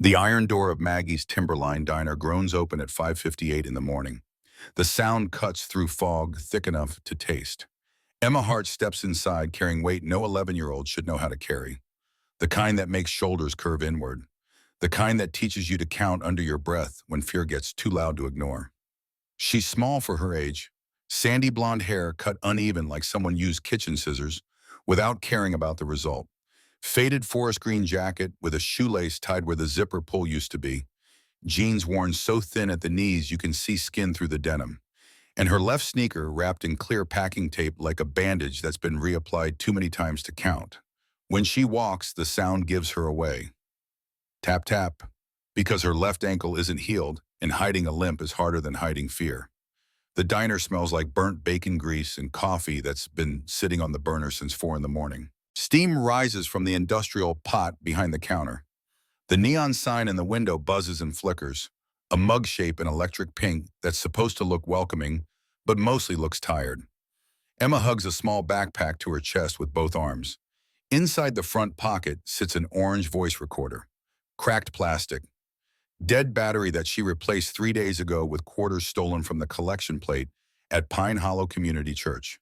The iron door of Maggie's Timberline diner groans open at 5:58 in the morning. The sound cuts through fog thick enough to taste. Emma Hart steps inside carrying weight no 11-year-old should know how to carry. The kind that makes shoulders curve inward. The kind that teaches you to count under your breath when fear gets too loud to ignore. She's small for her age. Sandy blonde hair cut uneven like someone used kitchen scissors without caring about the result. Faded forest green jacket with a shoelace tied where the zipper pull used to be. Jeans worn so thin at the knees you can see skin through the denim. And her left sneaker wrapped in clear packing tape like a bandage that's been reapplied too many times to count. When she walks, the sound gives her away. Tap, tap. Because her left ankle isn't healed, and hiding a limp is harder than hiding fear. The diner smells like burnt bacon grease and coffee that's been sitting on the burner since 4 in the morning. Steam rises from the industrial pot behind the counter. The neon sign in the window buzzes and flickers, a mug shape in electric pink that's supposed to look welcoming, but mostly looks tired. Emma hugs a small backpack to her chest with both arms. Inside the front pocket sits an orange voice recorder. Cracked plastic. Dead battery that she replaced 3 days ago with quarters stolen from the collection plate at Pine Hollow Community Church.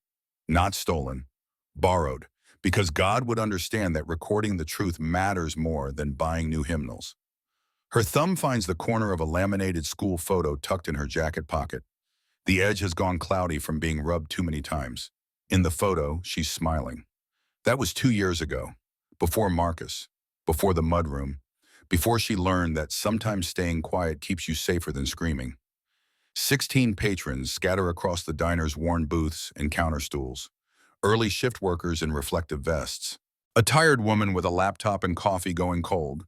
Not stolen. Borrowed. Because God would understand that recording the truth matters more than buying new hymnals. Her thumb finds the corner of a laminated school photo tucked in her jacket pocket. The edge has gone cloudy from being rubbed too many times. In the photo, she's smiling. That was 2 years ago, before Marcus, before the mudroom, before she learned that sometimes staying quiet keeps you safer than screaming. 16 patrons scatter across the diner's worn booths and counter stools. Early shift workers in reflective vests. A tired woman with a laptop and coffee going cold.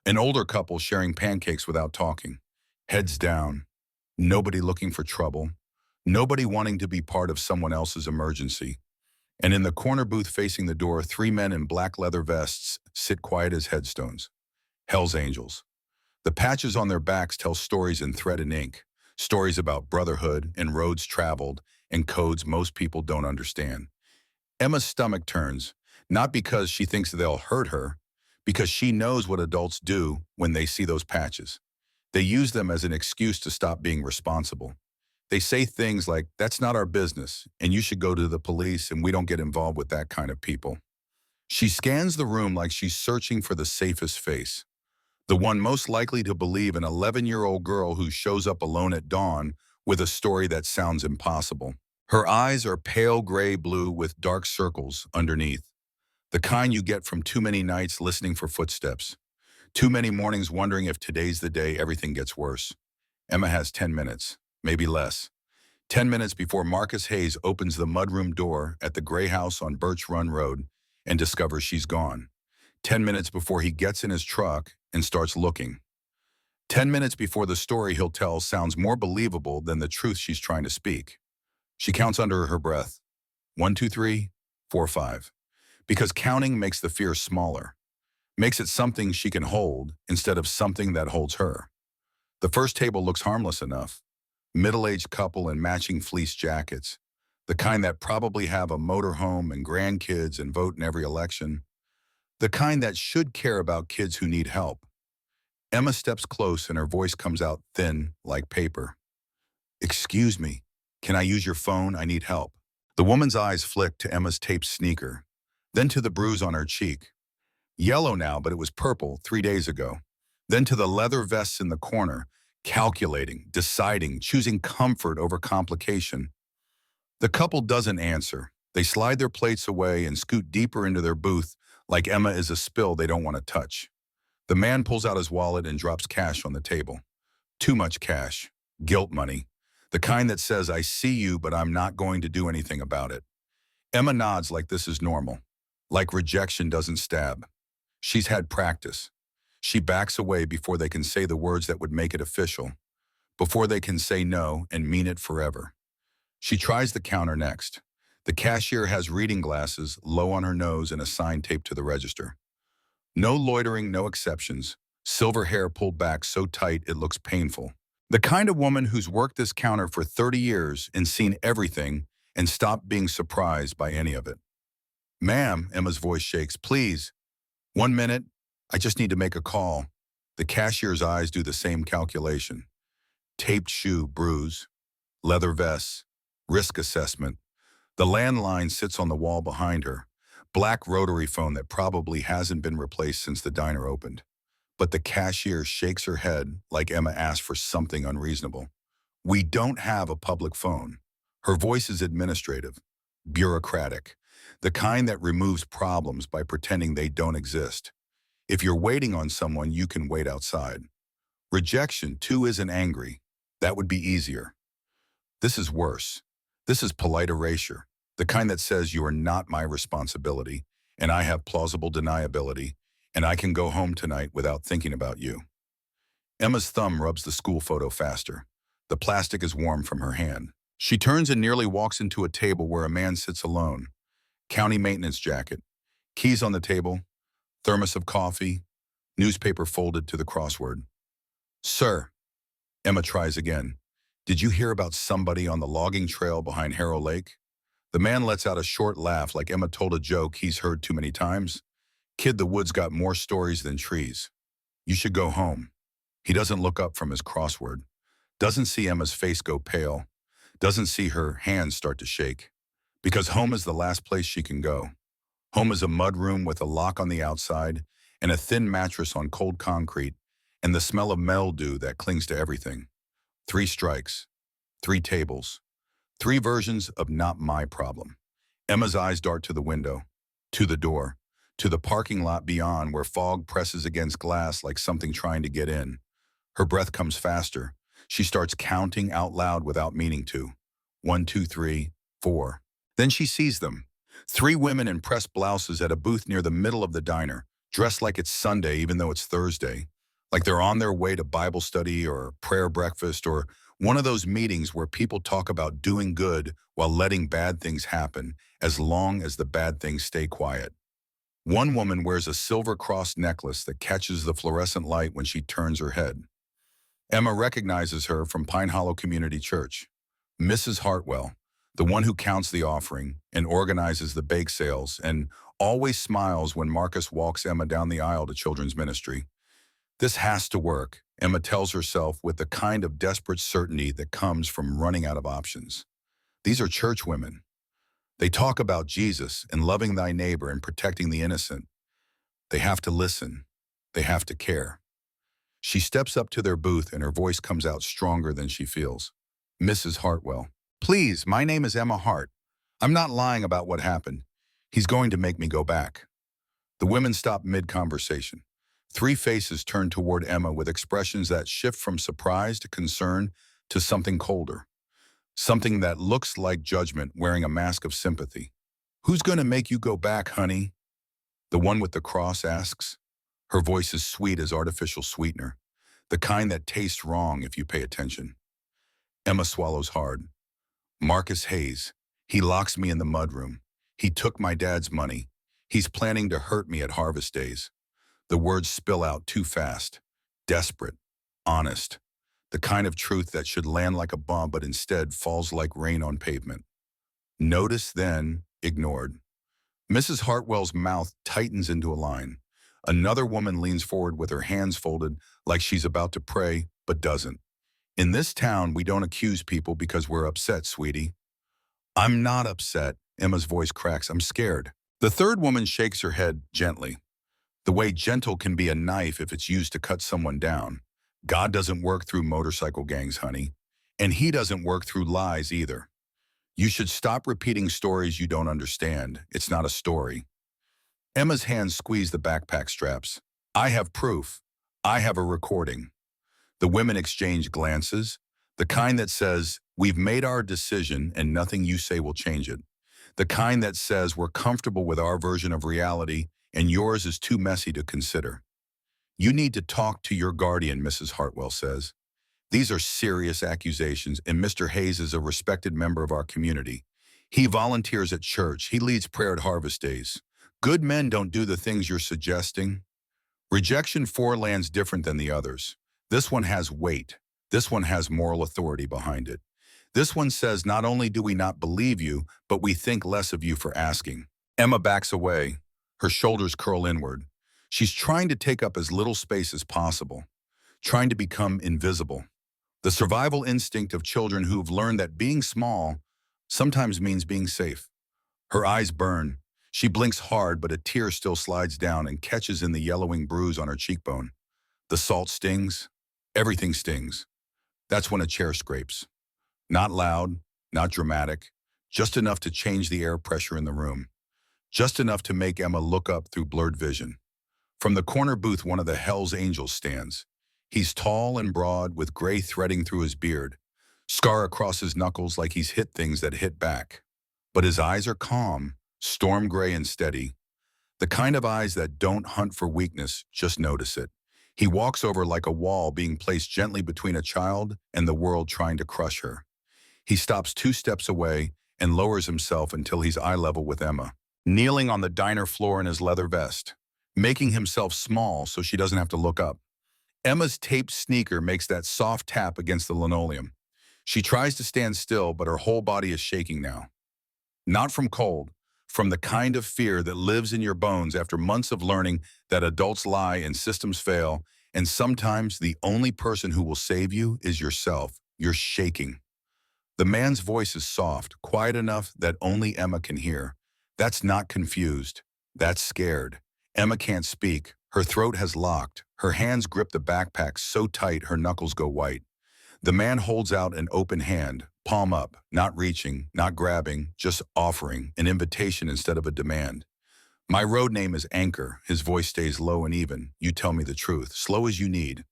An older couple sharing pancakes without talking. Heads down. Nobody looking for trouble. Nobody wanting to be part of someone else's emergency. And in the corner booth facing the door, 3 men in black leather vests sit quiet as headstones. Hell's Angels. The patches on their backs tell stories in thread and ink. Stories about brotherhood and roads traveled and codes most people don't understand. Emma's stomach turns, not because she thinks they'll hurt her, because she knows what adults do when they see those patches. They use them as an excuse to stop being responsible. They say things like, "That's not our business, and you should go to the police, and we don't get involved with that kind of people." She scans the room like she's searching for the safest face. The one most likely to believe an 11-year-old girl who shows up alone at dawn with a story that sounds impossible. Her eyes are pale gray blue with dark circles underneath. The kind you get from too many nights listening for footsteps. Too many mornings wondering if today's the day everything gets worse. Emma has 10 minutes, maybe less. 10 minutes before Marcus Hayes opens the mudroom door at the gray house on Birch Run Road and discovers she's gone. 10 minutes before he gets in his truck and starts looking. 10 minutes before the story he'll tell sounds more believable than the truth she's trying to speak. She counts under her breath. 1, 2, 3, 4, 5. Because counting makes the fear smaller. Makes it something she can hold instead of something that holds her. The first table looks harmless enough. Middle-aged couple in matching fleece jackets. The kind that probably have a motorhome and grandkids and vote in every election. The kind that should care about kids who need help. Emma steps close and her voice comes out thin like paper. "Excuse me. Can I use your phone? I need help." The woman's eyes flick to Emma's taped sneaker, then to the bruise on her cheek. Yellow now, but it was purple 3 days ago. Then to the leather vests in the corner, calculating, deciding, choosing comfort over complication. The couple doesn't answer. They slide their plates away and scoot deeper into their booth like Emma is a spill they don't want to touch. The man pulls out his wallet and drops cash on the table. Too much cash. Guilt money. The kind that says, "I see you, but I'm not going to do anything about it." Emma nods like this is normal. Like rejection doesn't stab. She's had practice. She backs away before they can say the words that would make it official. Before they can say no and mean it forever. She tries the counter next. The cashier has reading glasses low on her nose and a sign taped to the register. No loitering, no exceptions. Silver hair pulled back so tight it looks painful. The kind of woman who's worked this counter for 30 years and seen everything and stopped being surprised by any of it. "Ma'am," Emma's voice shakes, "please. 1 minute. I just need to make a call." The cashier's eyes do the same calculation. Taped shoe, bruise, leather vest, risk assessment. The landline sits on the wall behind her. Black rotary phone that probably hasn't been replaced since the diner opened. But the cashier shakes her head like Emma asked for something unreasonable. We don't have a public phone. Her voice is administrative, bureaucratic, the kind that removes problems by pretending they don't exist. If you're waiting on someone, you can wait outside. Rejection, too, isn't angry. That would be easier. This is worse. This is polite erasure, the kind that says you are not my responsibility, and I have plausible deniability, and I can go home tonight without thinking about you. Emma's thumb rubs the school photo faster. The plastic is warm from her hand. She turns and nearly walks into a table where a man sits alone. County maintenance jacket, keys on the table, thermos of coffee, newspaper folded to the crossword. Sir, Emma tries again. Did you hear about somebody on the logging trail behind Harrow Lake? The man lets out a short laugh like Emma told a joke he's heard too many times. Kid, the woods got more stories than trees. You should go home. He doesn't look up from his crossword. Doesn't see Emma's face go pale. Doesn't see her hands start to shake. Because home is the last place she can go. Home is a mudroom with a lock on the outside and a thin mattress on cold concrete and the smell of mildew that clings to everything. 3 strikes, 3 tables, 3 versions of not my problem. Emma's eyes dart to the window, to the door, to the parking lot beyond where fog presses against glass like something trying to get in. Her breath comes faster. She starts counting out loud without meaning to. 1, 2, 3, 4. Then she sees them. 3 women in pressed blouses at a booth near the middle of the diner, dressed like it's Sunday even though it's Thursday. Like they're on their way to Bible study or prayer breakfast or one of those meetings where people talk about doing good while letting bad things happen as long as the bad things stay quiet. One woman wears a silver cross necklace that catches the fluorescent light when she turns her head. Emma recognizes her from Pine Hollow Community Church. Mrs. Hartwell, the one who counts the offering and organizes the bake sales and always smiles when Marcus walks Emma down the aisle to children's ministry. This has to work, Emma tells herself with the kind of desperate certainty that comes from running out of options. These are church women. They talk about Jesus and loving thy neighbor and protecting the innocent. They have to listen. They have to care. She steps up to their booth and her voice comes out stronger than she feels. Mrs. Hartwell. Please, my name is Emma Hart. I'm not lying about what happened. He's going to make me go back. The women stop mid-conversation. 3 faces turn toward Emma with expressions that shift from surprise to concern to something colder. Something that looks like judgment wearing a mask of sympathy. Who's going to make you go back, honey? The one with the cross asks. Her voice is sweet as artificial sweetener, the kind that tastes wrong if you pay attention. Emma swallows hard. Marcus Hayes. He locks me in the mudroom. He took my dad's money. He's planning to hurt me at harvest days. The words spill out too fast. Desperate. Honest. The kind of truth that should land like a bomb but instead falls like rain on pavement. Noticed then, ignored. Mrs. Hartwell's mouth tightens into a line. Another woman leans forward with her hands folded like she's about to pray, but doesn't. In this town, we don't accuse people because we're upset, sweetie. I'm not upset, Emma's voice cracks. I'm scared. The third woman shakes her head gently. The way gentle can be a knife if it's used to cut someone down. God doesn't work through motorcycle gangs, honey. And he doesn't work through lies either. You should stop repeating stories you don't understand. It's not a story. Emma's hands squeeze the backpack straps. I have proof. I have a recording. The women exchange glances, the kind that says, we've made our decision and nothing you say will change it. The kind that says we're comfortable with our version of reality and yours is too messy to consider. You need to talk to your guardian, Mrs. Hartwell says. These are serious accusations, and Mr. Hayes is a respected member of our community. He volunteers at church. He leads prayer at harvest days. Good men don't do the things you're suggesting. Rejection 4 lands different than the others. This one has weight. This one has moral authority behind it. This one says not only do we not believe you, but we think less of you for asking. Emma backs away. Her shoulders curl inward. She's trying to take up as little space as possible. trying to become invisible. The survival instinct of children who've learned that being small sometimes means being safe. Her eyes burn. She blinks hard, but a tear still slides down and catches in the yellowing bruise on her cheekbone. The salt stings. Everything stings. That's when a chair scrapes. Not loud, not dramatic, just enough to change the air pressure in the room. Just enough to make Emma look up through blurred vision. From the corner booth, one of the Hell's Angels stands. He's tall and broad, with gray threading through his beard, scar across his knuckles like he's hit things that hit back. But his eyes are calm, storm gray and steady. The kind of eyes that don't hunt for weakness, just notice it. He walks over like a wall being placed gently between a child and the world trying to crush her. He stops 2 steps away and lowers himself until he's eye level with Emma, kneeling on the diner floor in his leather vest, making himself small so she doesn't have to look up. Emma's taped sneaker makes that soft tap against the linoleum. She tries to stand still, but her whole body is shaking now. Not from cold, from the kind of fear that lives in your bones after months of learning that adults lie and systems fail, and sometimes the only person who will save you is yourself. You're shaking. The man's voice is soft, quiet enough that only Emma can hear. That's not confused. That's scared. Emma can't speak. Her throat has locked. Her hands grip the backpack so tight her knuckles go white. The man holds out an open hand, palm up, not reaching, not grabbing, just offering, an invitation instead of a demand. My road name is Anchor. His voice stays low and even. You tell me the truth, slow as you need.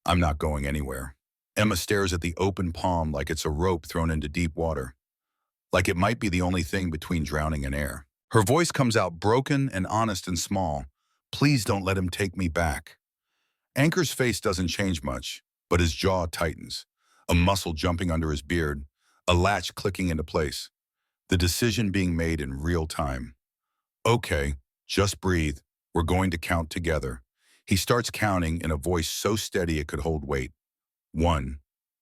I'm not going anywhere. Emma stares at the open palm like it's a rope thrown into deep water, like it might be the only thing between drowning and air. Her voice comes out broken and honest and small. Please don't let him take me back. Anchor's face doesn't change much, but his jaw tightens, a muscle jumping under his beard, a latch clicking into place, the decision being made in real time. Okay, just breathe. We're going to count together. He starts counting in a voice so steady it could hold weight. 1,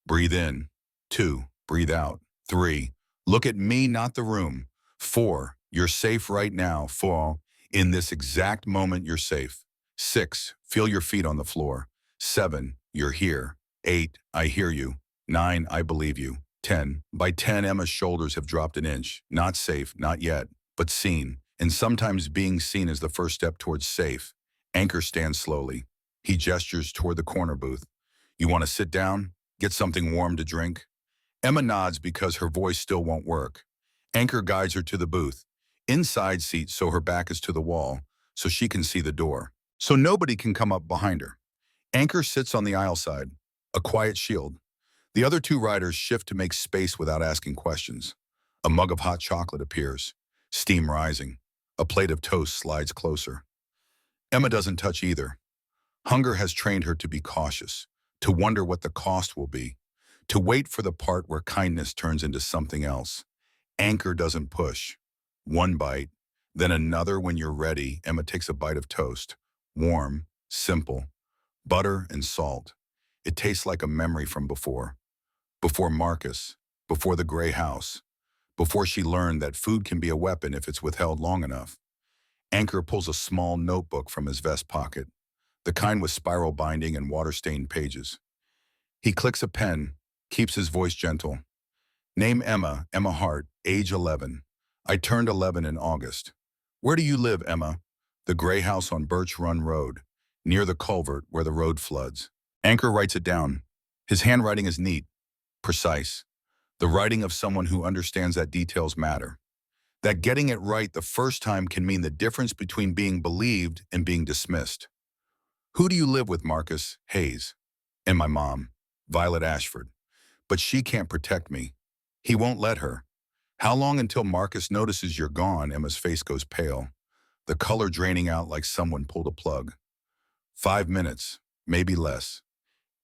breathe in. 2, breathe out. 3, look at me, not the room. 4, you're safe right now. 4, in this exact moment, you're safe. 6, feel your feet on the floor. 7, you're here. 8, I hear you. 9, I believe you. 10, by 10, Emma's shoulders have dropped an inch. Not safe, not yet, but seen. And sometimes being seen is the first step towards safe. Anchor stands slowly. He gestures toward the corner booth. You want to sit down? Get something warm to drink? Emma nods because her voice still won't work. Anchor guides her to the booth. Inside seat so her back is to the wall, so she can see the door, so nobody can come up behind her. Anchor sits on the aisle side, a quiet shield. The other 2 riders shift to make space without asking questions. A mug of hot chocolate appears, steam rising. A plate of toast slides closer. Emma doesn't touch either. Hunger has trained her to be cautious, to wonder what the cost will be, to wait for the part where kindness turns into something else. Anchor doesn't push. 1 bite, then another. When you're ready, Emma takes a bite of toast. Warm, simple, butter and salt. It tastes like a memory from before. Before Marcus, before the gray house, before she learned that food can be a weapon if it's withheld long enough. Anchor pulls a small notebook from his vest pocket, the kind with spiral binding and water-stained pages. He clicks a pen, keeps his voice gentle. Name Emma, Emma Hart, age 11. I turned 11 in August. Where do you live, Emma? The gray house on Birch Run Road, near the culvert where the road floods. Anchor writes it down. His handwriting is neat, precise. The writing of someone who understands that details matter. That getting it right the first time can mean the difference between being believed and being dismissed. Who do you live with, Marcus? Hayes. And my mom, Violet Ashford. But she can't protect me. He won't let her. How long until Marcus notices you're gone? Emma's face goes pale, the color draining out like someone pulled a plug. 5 minutes, maybe less.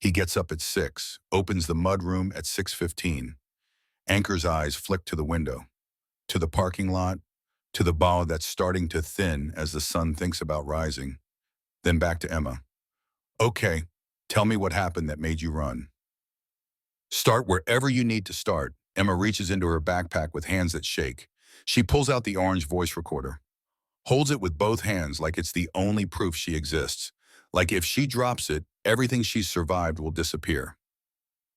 He gets up at 6, opens the mudroom at 6:15. Anchor's eyes flick to the window, to the parking lot, to the bow that's starting to thin as the sun thinks about rising. Then back to Emma. Okay, tell me what happened that made you run. Start wherever you need to start. Emma reaches into her backpack with hands that shake. She pulls out the orange voice recorder, holds it with both hands like it's the only proof she exists. Like if she drops it, Everything she's survived will disappear.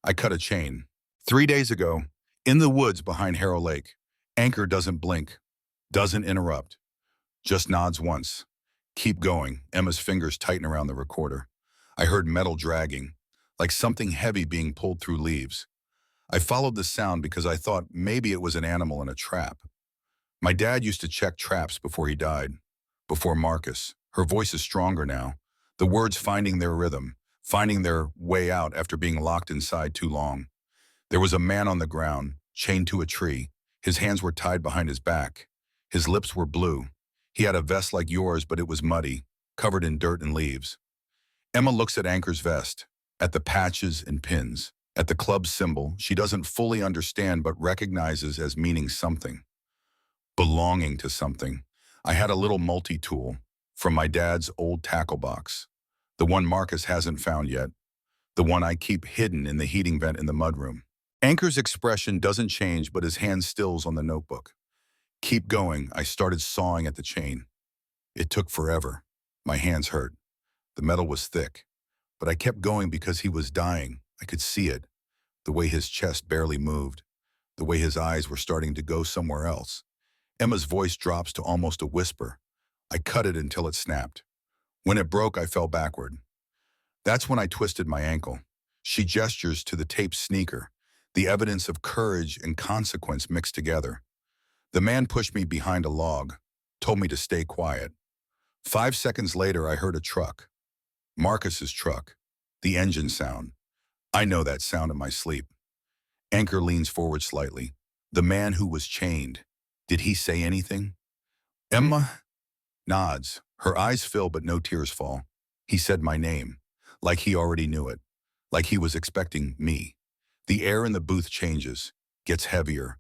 I cut a chain. 3 days ago, in the woods behind Harrow Lake, Anchor doesn't blink, doesn't interrupt, just nods once. Keep going. Emma's fingers tighten around the recorder. I heard metal dragging, like something heavy being pulled through leaves. I followed the sound because I thought maybe it was an animal in a trap. My dad used to check traps before he died. Before Marcus. Her voice is stronger now. The words finding their rhythm, finding their way out after being locked inside too long. There was a man on the ground, chained to a tree. His hands were tied behind his back. His lips were blue. He had a vest like yours, but it was muddy, covered in dirt and leaves. Emma looks at Anchor's vest, at the patches and pins, at the club symbol she doesn't fully understand but recognizes as meaning something. Belonging to something. I had a little multi-tool from my dad's old tackle box. The one Marcus hasn't found yet. The one I keep hidden in the heating vent in the mudroom. Anchor's expression doesn't change, but his hand stills on the notebook. Keep going. I started sawing at the chain. It took forever. My hands hurt. The metal was thick. But I kept going because he was dying. I could see it. The way his chest barely moved. The way his eyes were starting to go somewhere else. Emma's voice drops to almost a whisper. I cut it until it snapped. When it broke, I fell backward. That's when I twisted my ankle. She gestures to the taped sneaker, the evidence of courage and consequence mixed together. The man pushed me behind a log, told me to stay quiet. 5 seconds later, I heard a truck. Marcus's truck. The engine sound. I know that sound in my sleep. Anchor leans forward slightly. The man who was chained. Did he say anything? Emma nods. Her eyes fill but no tears fall. He said my name, like he already knew it, like he was expecting me. The air in the booth changes, gets heavier.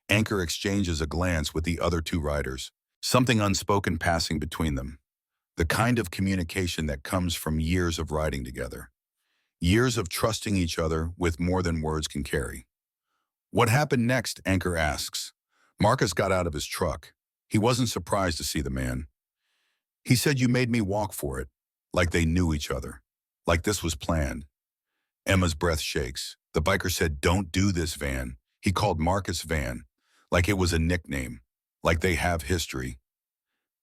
Anchor exchanges a glance with the other two riders, something unspoken passing between them. The kind of communication that comes from years of riding together. Years of trusting each other with more than words can carry. What happened next, Anchor asks. Marcus got out of his truck. He wasn't surprised to see the man. He said, you made me walk for it, like they knew each other, like this was planned. Emma's breath shakes. The biker said, don't do this, Van. He called Marcus Van, like it was a nickname, like they have history.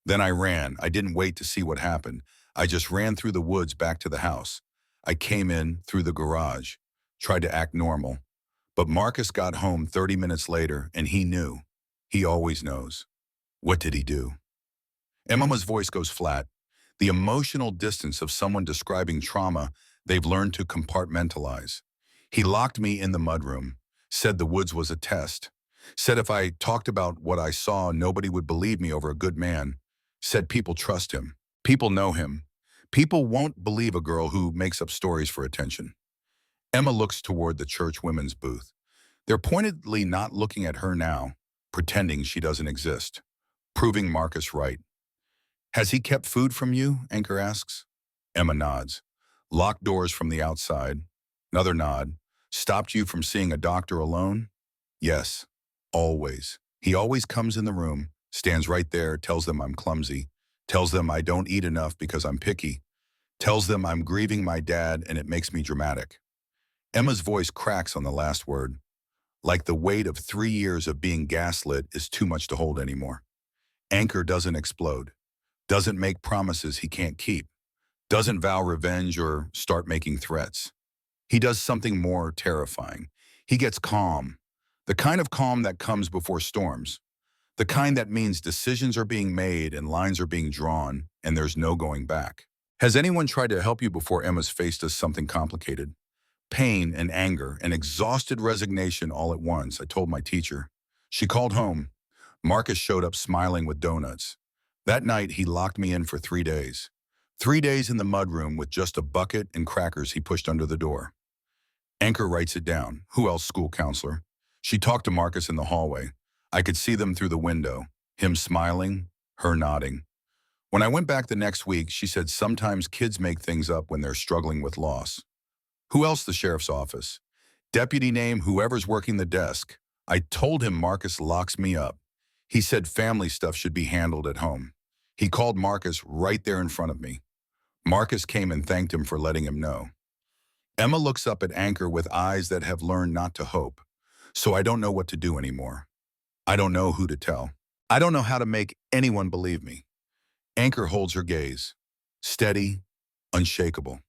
Then I ran. I didn't wait to see what happened. I just ran through the woods back to the house. I came in through the garage, tried to act normal. But Marcus got home 30 minutes later, and he knew. He always knows. What did he do? Emma's voice goes flat. The emotional distance of someone describing trauma they've learned to compartmentalize. He locked me in the mudroom, said the woods was a test, said if I talked about what I saw, nobody would believe me over a good man, said people trust him, people know him, people won't believe a girl who makes up stories for attention. Emma looks toward the church women's booth. They're pointedly not looking at her now, pretending she doesn't exist, proving Marcus right. Has he kept food from you? Anchor asks. Emma nods. Locked doors from the outside. Another nod. Stopped you from seeing a doctor alone? Yes, always. He always comes in the room, stands right there, tells them I'm clumsy, tells them I don't eat enough because I'm picky, tells them I'm grieving my dad and it makes me dramatic. Emma's voice cracks on the last word, like the weight of 3 years of being gaslit is too much to hold anymore. Anchor doesn't explode, doesn't make promises he can't keep, doesn't vow revenge or start making threats. He does something more terrifying. He gets calm, the kind of calm that comes before storms, the kind that means decisions are being made and lines are being drawn and there's no going back. Has anyone tried to help you before Emma's face does something complicated? Pain and anger and exhausted resignation all at once, I told my teacher. She called home. Marcus showed up smiling with donuts. That night, he locked me in for 3 days. 3 days in the mudroom with just a bucket and crackers he pushed under the door. Anchor writes it down. Who else, school counselor? She talked to Marcus in the hallway. I could see them through the window, him smiling, her nodding. When I went back the next week, she said sometimes kids make things up when they're struggling with loss. Who else? The sheriff's office. Deputy name, whoever's working the desk. I told him Marcus locks me up. He said family stuff should be handled at home. He called Marcus right there in front of me. Marcus came and thanked him for letting him know. Emma looks up at Anchor with eyes that have learned not to hope. So I don't know what to do anymore. I don't know who to tell. I don't know how to make anyone believe me. Anchor holds her gaze. Steady, unshakable.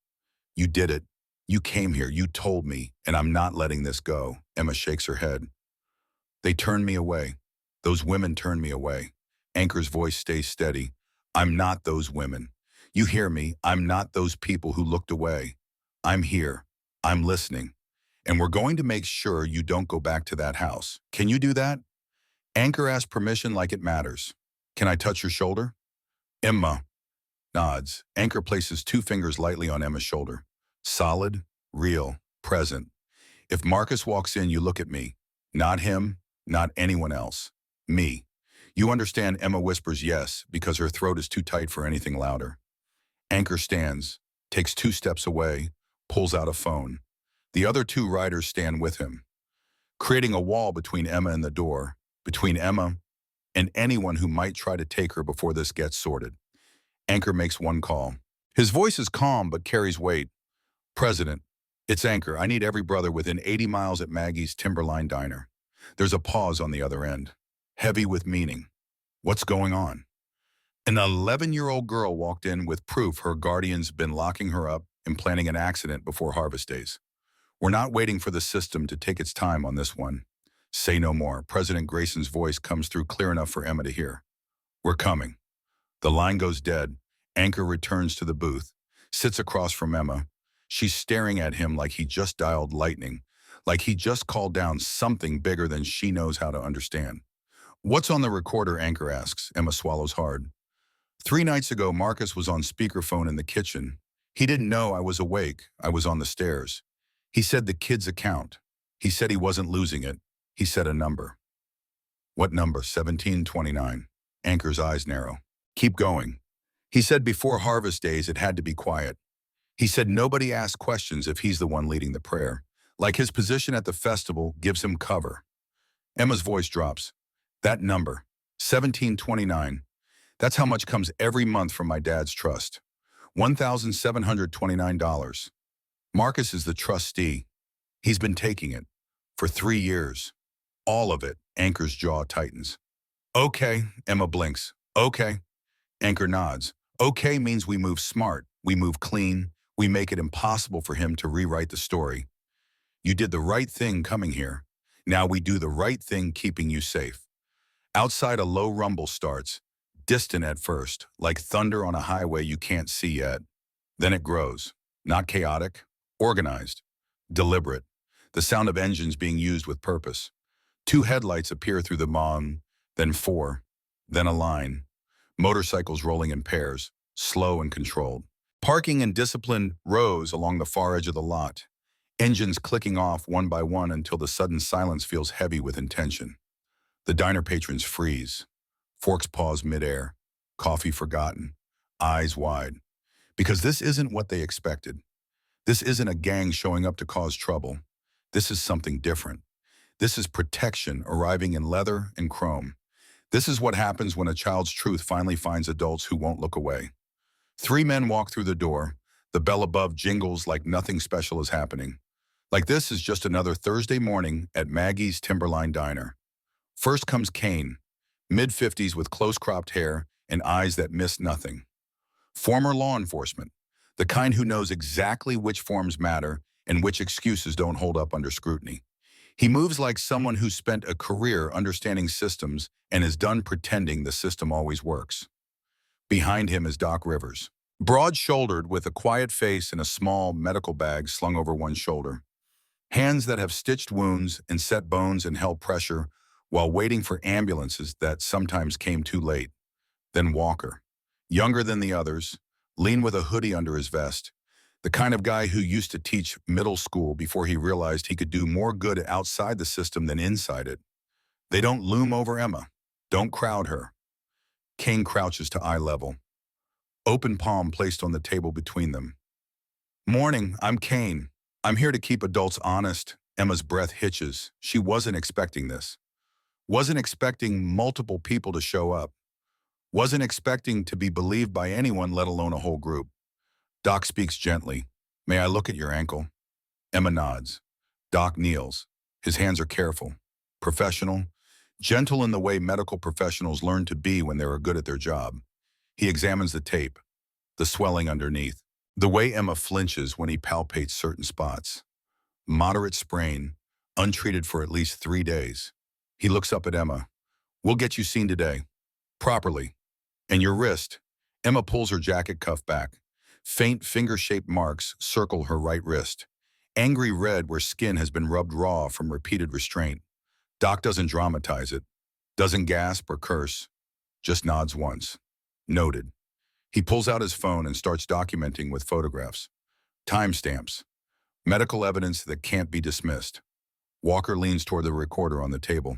You did it. You came here. You told me, and I'm not letting this go. Emma shakes her head. They turned me away. Those women turned me away. Anchor's voice stays steady. I'm not those women. You hear me? I'm not those people who looked away. I'm here. I'm listening. And we're going to make sure you don't go back to that house. Can you do that? Anchor asks permission like it matters. Can I touch your shoulder? Emma nods. Anchor places 2 fingers lightly on Emma's shoulder. Solid, real, present. If Marcus walks in, you look at me. Not him, not anyone else. Me. You understand? Emma whispers yes, because her throat is too tight for anything louder. Anchor stands, takes 2 steps away, pulls out a phone. The other 2 riders stand with him, creating a wall between Emma and the door, between Emma and anyone who might try to take her before this gets sorted. Anchor makes one call. His voice is calm but carries weight. President, it's Anchor. I need every brother within 80 miles at Maggie's Timberline Diner. There's a pause on the other end, heavy with meaning. What's going on? An 11-year-old girl walked in with proof her guardian's been locking her up and planning an accident before harvest days. We're not waiting for the system to take its time on this one. Say no more. President Grayson's voice comes through clear enough for Emma to hear. We're coming. The line goes dead. Anchor returns to the booth, sits across from Emma. She's staring at him like he just dialed lightning, like he just called down something bigger than she knows how to understand. What's on the recorder? Anchor asks. Emma swallows hard. 3 nights ago, Marcus was on speakerphone in the kitchen. He didn't know I was awake. I was on the stairs. He said the kid's account. He said he wasn't losing it. He said a number. What number? 1729. Anchor's eyes narrow. Keep going. He said before harvest days it had to be quiet. He said nobody asks questions if he's the one leading the prayer. Like his position at the festival gives him cover. Emma's voice drops. That number, 1729, that's how much comes every month from my dad's trust. $1,729. Marcus is the trustee. He's been taking it for 3 years. All of it. Anchor's jaw tightens. Okay, Emma blinks. Okay. Anchor nods. Okay means we move smart, we move clean, we make it impossible for him to rewrite the story. You did the right thing coming here. Now we do the right thing keeping you safe. Outside, a low rumble starts, distant at first, like thunder on a highway you can't see yet. Then it grows, not chaotic, organized, deliberate, the sound of engines being used with purpose. 2 headlights appear through the moon, then 4, then a line. Motorcycles rolling in pairs, slow and controlled. Parking in disciplined rows along the far edge of the lot. Engines clicking off one by one until the sudden silence feels heavy with intention. The diner patrons freeze. Forks pause midair. Coffee forgotten. Eyes wide. Because this isn't what they expected. This isn't a gang showing up to cause trouble. This is something different. This is protection arriving in leather and chrome. This is what happens when a child's truth finally finds adults who won't look away. 3 men walk through the door. The bell above jingles like nothing special is happening. Like this is just another Thursday morning at Maggie's Timberline Diner. First comes Kane, mid-50s with close-cropped hair and eyes that miss nothing. Former law enforcement, the kind who knows exactly which forms matter and which excuses don't hold up under scrutiny. He moves like someone who spent a career understanding systems and is done pretending the system always works. Behind him is Doc Rivers, broad-shouldered with a quiet face and a small medical bag slung over one shoulder. Hands that have stitched wounds and set bones and held pressure while waiting for ambulances that sometimes came too late. Then Walker, younger than the others, lean with a hoodie under his vest, the kind of guy who used to teach middle school before he realized he could do more good outside the system than inside it. They don't loom over Emma. Don't crowd her. Kane crouches to eye level, open palm placed on the table between them. Morning, I'm Kane. I'm here to keep adults honest. Emma's breath hitches. She wasn't expecting this. Wasn't expecting multiple people to show up. Wasn't expecting to be believed by anyone, let alone a whole group. Doc speaks gently. May I look at your ankle? Emma nods. Doc kneels. His hands are careful, professional, gentle in the way medical professionals learn to be when they are good at their job. He examines the tape, the swelling underneath, the way Emma flinches when he palpates certain spots. Moderate sprain, untreated for at least 3 days. He looks up at Emma. We'll get you seen today. Properly. And your wrist. Emma pulls her jacket cuff back. Faint finger-shaped marks circle her right wrist. Angry red where skin has been rubbed raw from repeated restraint. Doc doesn't dramatize it. Doesn't gasp or curse. Just nods once. Noted. He pulls out his phone and starts documenting with photographs. Timestamps. Medical evidence that can't be dismissed. Walker leans toward the recorder on the table.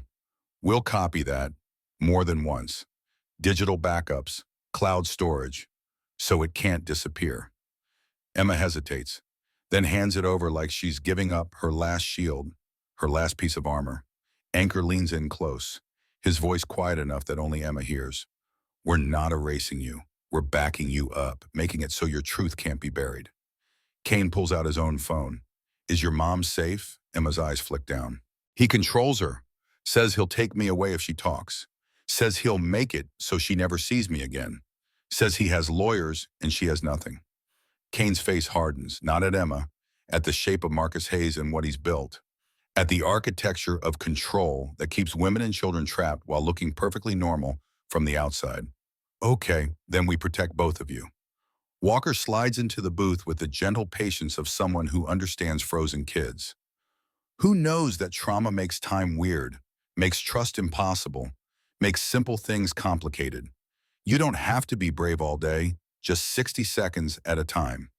We'll copy that. More than once. Digital backups. Cloud storage. So it can't disappear. Emma hesitates, then hands it over like she's giving up her last shield, her last piece of armor. Anchor leans in close, his voice quiet enough that only Emma hears. We're not erasing you. We're backing you up, making it so your truth can't be buried. Kane pulls out his own phone. Is your mom safe? Emma's eyes flick down. He controls her, says he'll take me away if she talks, says he'll make it so she never sees me again, says he has lawyers and she has nothing. Kane's face hardens, not at Emma, at the shape of Marcus Hayes and what he's built, at the architecture of control that keeps women and children trapped while looking perfectly normal from the outside. Okay, then we protect both of you. Walker slides into the booth with the gentle patience of someone who understands frozen kids. Who knows that trauma makes time weird, makes trust impossible, makes simple things complicated? You don't have to be brave all day, just 60 seconds at a time.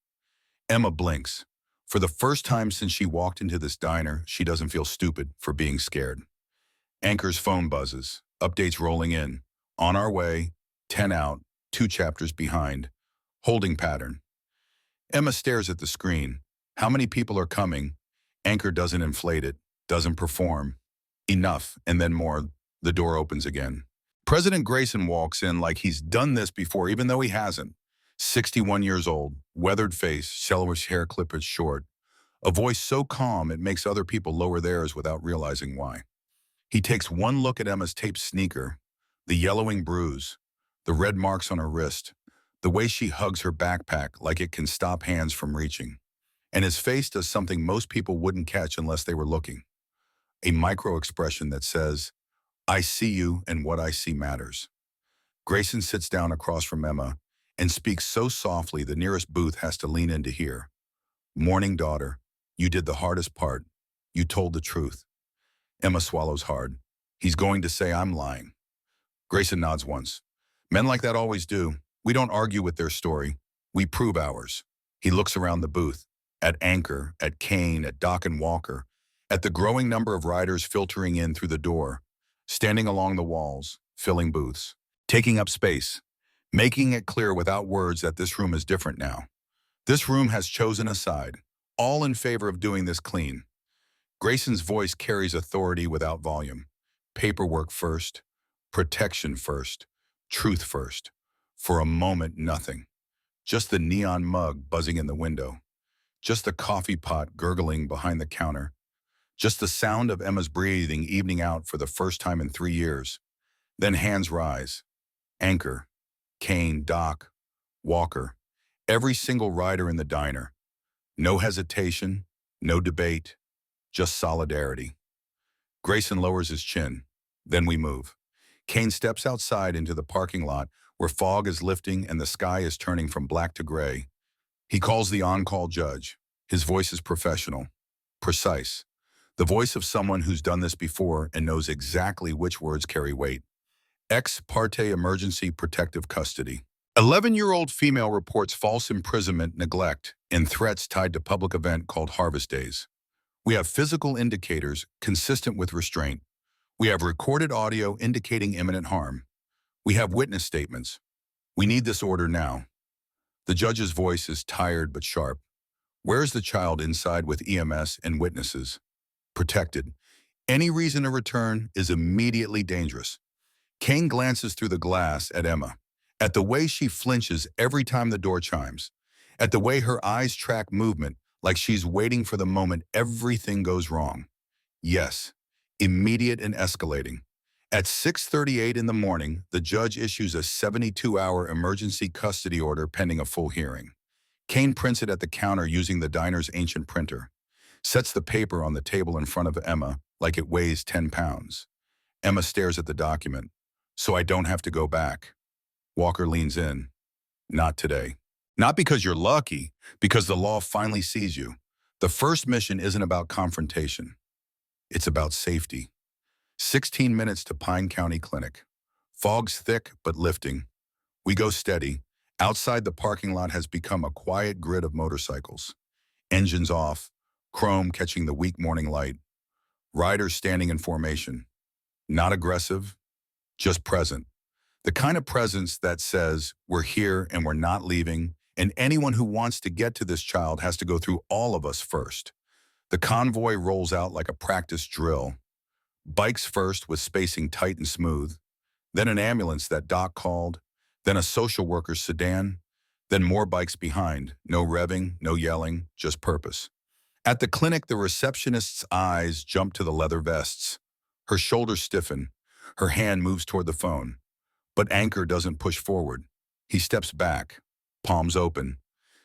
Emma blinks. For the first time since she walked into this diner, she doesn't feel stupid for being scared. Anchor's phone buzzes, updates rolling in. On our way, 10 out, 2 chapters behind. Holding pattern. Emma stares at the screen. How many people are coming? Anchor doesn't inflate it, doesn't perform. Enough, and then more. The door opens again. President Grayson walks in like he's done this before, even though he hasn't. 61 years old, weathered face, yellowish hair clipped short. A voice so calm it makes other people lower theirs without realizing why. He takes one look at Emma's taped sneaker, the yellowing bruise, the red marks on her wrist, the way she hugs her backpack like it can stop hands from reaching. And his face does something most people wouldn't catch unless they were looking. A micro-expression that says, I see you and what I see matters. Grayson sits down across from Emma and speaks so softly the nearest booth has to lean in to hear. Morning, daughter. You did the hardest part. You told the truth. Emma swallows hard. He's going to say I'm lying. Grayson nods once. Men like that always do. We don't argue with their story. We prove ours. He looks around the booth, at Anchor, at Kane, at Doc and Walker, at the growing number of riders filtering in through the door, standing along the walls, filling booths, taking up space, making it clear without words that this room is different now. This room has chosen a side, all in favor of doing this clean. Grayson's voice carries authority without volume. Paperwork first, protection first, truth first. For a moment, nothing. Just the neon mug buzzing in the window. Just the coffee pot gurgling behind the counter. Just the sound of Emma's breathing evening out for the first time in 3 years. Then hands rise. Anchor, Kane, Doc, Walker, every single rider in the diner. No hesitation, no debate, just solidarity. Grayson lowers his chin. Then we move. Kane steps outside into the parking lot where fog is lifting and the sky is turning from black to gray. He calls the on-call judge. His voice is professional, precise. The voice of someone who's done this before and knows exactly which words carry weight. Ex parte emergency protective custody. 11-year-old female reports false imprisonment, neglect, and threats tied to public event called Harvest Days. We have physical indicators consistent with restraint. We have recorded audio indicating imminent harm. We have witness statements. We need this order now. The judge's voice is tired but sharp. Where is the child inside with EMS and witnesses? Protected. Any reason to return is immediately dangerous. Kane glances through the glass at Emma, at the way she flinches every time the door chimes, at the way her eyes track movement, like she's waiting for the moment everything goes wrong. Yes, immediate and escalating. At 6:38 in the morning, the judge issues a 72-hour emergency custody order pending a full hearing. Kane prints it at the counter using the diner's ancient printer, sets the paper on the table in front of Emma like it weighs 10 pounds. Emma stares at the document. So I don't have to go back. Walker leans in. Not today. Not because you're lucky, because the law finally sees you. The first mission isn't about confrontation. It's about safety. 16 minutes to Pine County Clinic. Fog's thick but lifting. We go steady. Outside the parking lot has become a quiet grid of motorcycles. Engines off, chrome catching the weak morning light. Riders standing in formation. Not aggressive, just present. The kind of presence that says, we're here and we're not leaving, and anyone who wants to get to this child has to go through all of us first. The convoy rolls out like a practice drill. Bikes first with spacing tight and smooth, then an ambulance that Doc called, then a social worker's sedan, then more bikes behind, no revving, no yelling, just purpose. At the clinic, the receptionist's eyes jump to the leather vests. Her shoulders stiffen. Her hand moves toward the phone. But Anchor doesn't push forward. He steps back, palms open,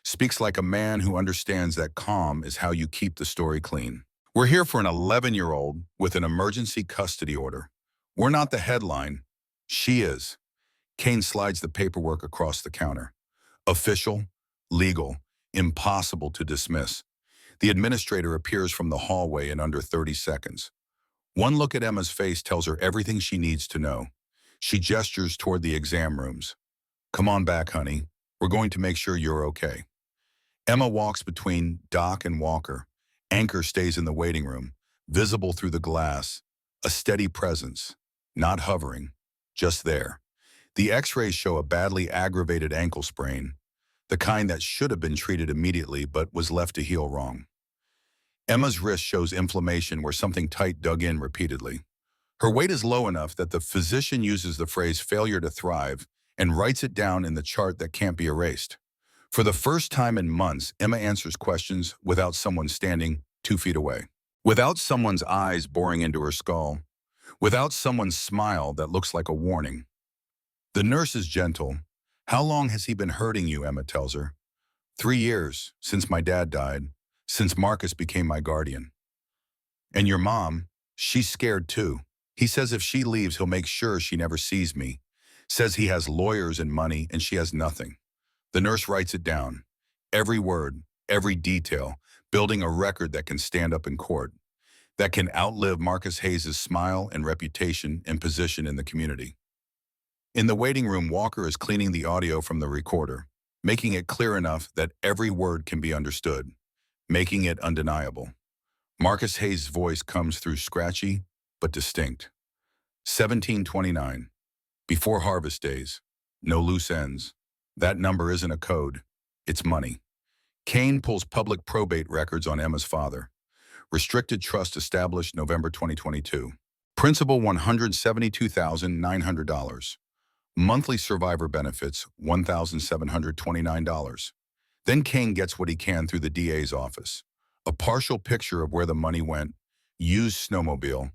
speaks like a man who understands that calm is how you keep the story clean. We're here for an 11-year-old with an emergency custody order. We're not the headline. She is. Kane slides the paperwork across the counter. Official, legal, impossible to dismiss. The administrator appears from the hallway in under 30 seconds. One look at Emma's face tells her everything she needs to know. She gestures toward the exam rooms. Come on back, honey. We're going to make sure you're okay. Emma walks between Doc and Walker. Anchor stays in the waiting room, visible through the glass. A steady presence, not hovering, just there. The x-rays show a badly aggravated ankle sprain, the kind that should have been treated immediately but was left to heal wrong. Emma's wrist shows inflammation where something tight dug in repeatedly. Her weight is low enough that the physician uses the phrase failure to thrive and writes it down in the chart that can't be erased. For the first time in months, Emma answers questions without someone standing 2 feet away. Without someone's eyes boring into her skull. Without someone's smile that looks like a warning. The nurse is gentle. How long has he been hurting you, Emma tells her. 3 years, since my dad died, since Marcus became my guardian. And your mom, she's scared too. He says if she leaves, he'll make sure she never sees me. Says he has lawyers and money and she has nothing. The nurse writes it down. Every word, every detail, building a record that can stand up in court. That can outlive Marcus Hayes' smile and reputation and position in the community. In the waiting room, Walker is cleaning the audio from the recorder, making it clear enough that every word can be understood, making it undeniable. Marcus Hayes' voice comes through scratchy but distinct. 1729. Before harvest days. No loose ends. That number isn't a code. It's money. Kane pulls public probate records on Emma's father. Restricted trust established November 2022. Principal $172,900. Monthly survivor benefits $1,729. Then Kane gets what he can through the DA's office. A partial picture of where the money went, used snowmobile,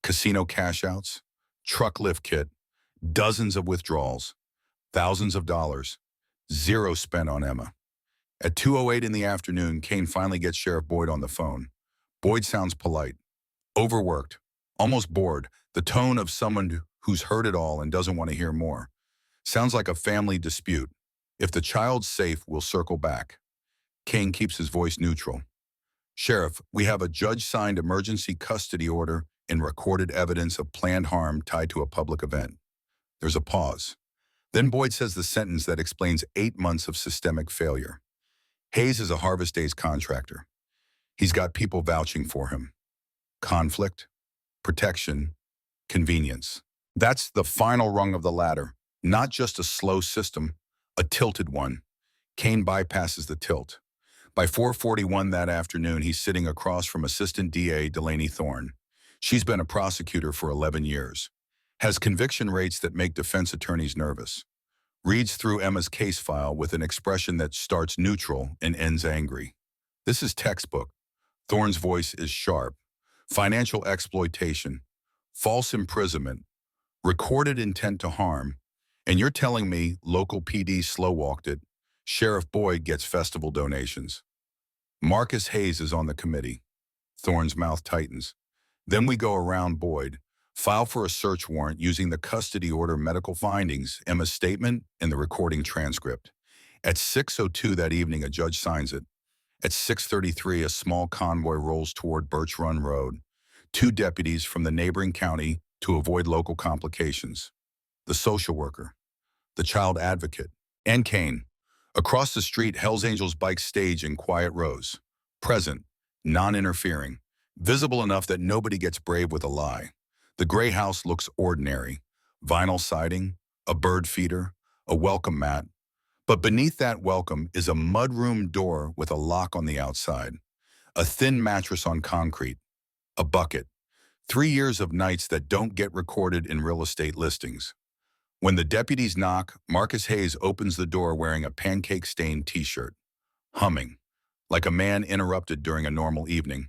casino cash-outs, truck lift kit, dozens of withdrawals, thousands of dollars, zero spent on Emma. At 2:08 in the afternoon, Kane finally gets Sheriff Boyd on the phone. Boyd sounds polite, overworked, almost bored, the tone of someone who's heard it all and doesn't want to hear more. Sounds like a family dispute. If the child's safe, we'll circle back. Kane keeps his voice neutral. Sheriff, we have a judge-signed emergency custody order and recorded evidence of planned harm tied to a public event. There's a pause. Then Boyd says the sentence that explains 8 months of systemic failure. Hayes is a Harvest Days contractor. He's got people vouching for him. Conflict, protection, convenience. That's the final rung of the ladder. Not just a slow system, a tilted one. Kane bypasses the tilt. By 4:41 that afternoon, he's sitting across from Assistant DA Delaney Thorne. She's been a prosecutor for 11 years. Has conviction rates that make defense attorneys nervous. reads through Emma's case file with an expression that starts neutral and ends angry. This is textbook. Thorne's voice is sharp. Financial exploitation, false imprisonment, recorded intent to harm, and you're telling me local PD slow-walked it. Sheriff Boyd gets festival donations. Marcus Hayes is on the committee. Thorne's mouth tightens. Then we go around Boyd, file for a search warrant using the custody order medical findings, Emma's statement, and the recording transcript. At 6:02 that evening, a judge signs it. At 6:33, a small convoy rolls toward Birch Run Road. Two deputies from the neighboring county to avoid local complications. The social worker, the child advocate, and Kane. Across the street, Hell's Angels bike stage in quiet rows. Present, non-interfering, visible enough that nobody gets brave with a lie. The gray house looks ordinary. Vinyl siding, a bird feeder, a welcome mat. But beneath that welcome is a mudroom door with a lock on the outside. A thin mattress on concrete. A bucket. 3 years of nights that don't get recorded in real estate listings. When the deputies knock, Marcus Hayes opens the door wearing a pancake-stained t-shirt, humming, like a man interrupted during a normal evening.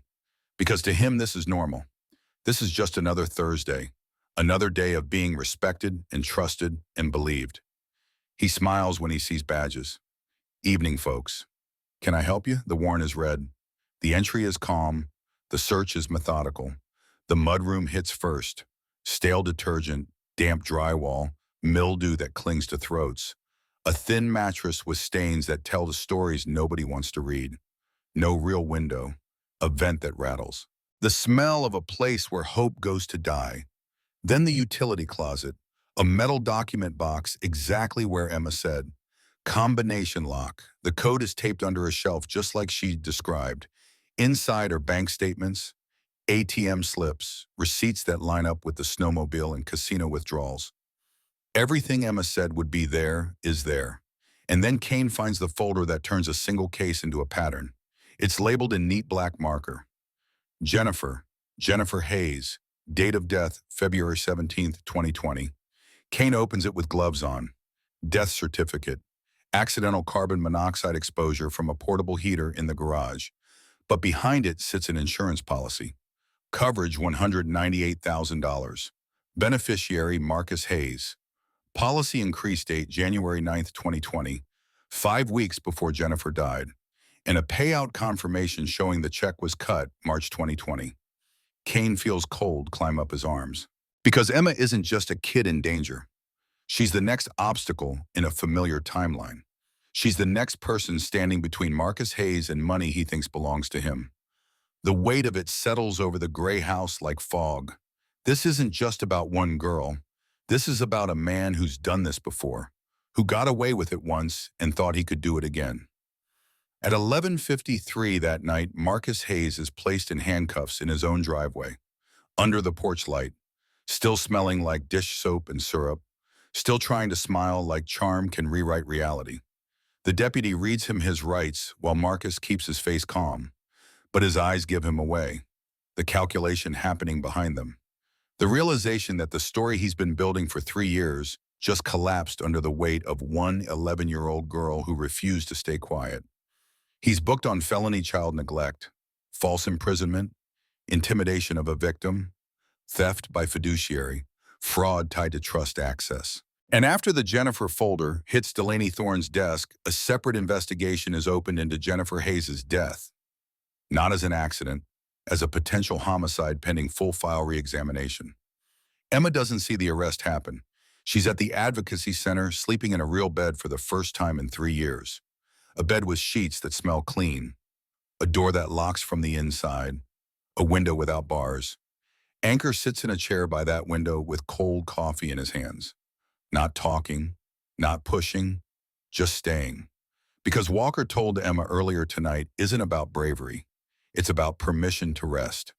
Because to him, this is normal. This is just another Thursday, another day of being respected and trusted and believed. He smiles when he sees badges. Evening, folks. Can I help you? The warrant is read. The entry is calm. The search is methodical. The mudroom hits first. Stale detergent, damp drywall, mildew that clings to throats. A thin mattress with stains that tell the stories nobody wants to read. No real window. A vent that rattles. The smell of a place where hope goes to die. Then the utility closet. A metal document box exactly where Emma said. Combination lock. The code is taped under a shelf just like she described. Inside are bank statements, ATM slips, receipts that line up with the snowmobile and casino withdrawals. Everything Emma said would be there is there. And then Kane finds the folder that turns a single case into a pattern. It's labeled in neat black marker. Jennifer Hayes, date of death, February 17th, 2020. Kane opens it with gloves on. Death certificate. Accidental carbon monoxide exposure from a portable heater in the garage. But behind it sits an insurance policy. Coverage $198,000. Beneficiary Marcus Hayes. Policy increase date January 9th, 2020, 5 weeks before Jennifer died. And a payout confirmation showing the check was cut March 2020. Kane feels cold climb up his arms. Because Emma isn't just a kid in danger. She's the next obstacle in a familiar timeline. She's the next person standing between Marcus Hayes and money he thinks belongs to him. The weight of it settles over the gray house like fog. This isn't just about one girl. This is about a man who's done this before, who got away with it once and thought he could do it again. At 11:53 that night, Marcus Hayes is placed in handcuffs in his own driveway, under the porch light, still smelling like dish soap and syrup, still trying to smile like charm can rewrite reality. The deputy reads him his rights while Marcus keeps his face calm, but his eyes give him away, the calculation happening behind them. The realization that the story he's been building for 3 years just collapsed under the weight of one 11-year-old girl who refused to stay quiet. He's booked on felony child neglect, false imprisonment, intimidation of a victim, theft by fiduciary, fraud tied to trust access. And after the Jennifer folder hits Delaney Thorne's desk, a separate investigation is opened into Jennifer Hayes' death. Not as an accident, as a potential homicide pending full file re-examination. Emma doesn't see the arrest happen. She's at the advocacy center sleeping in a real bed for the first time in 3 years. A bed with sheets that smell clean. A door that locks from the inside. A window without bars. Anchor sits in a chair by that window with cold coffee in his hands. Not talking, not pushing, just staying. Because Walker told Emma earlier tonight isn't about bravery. It's about permission to rest.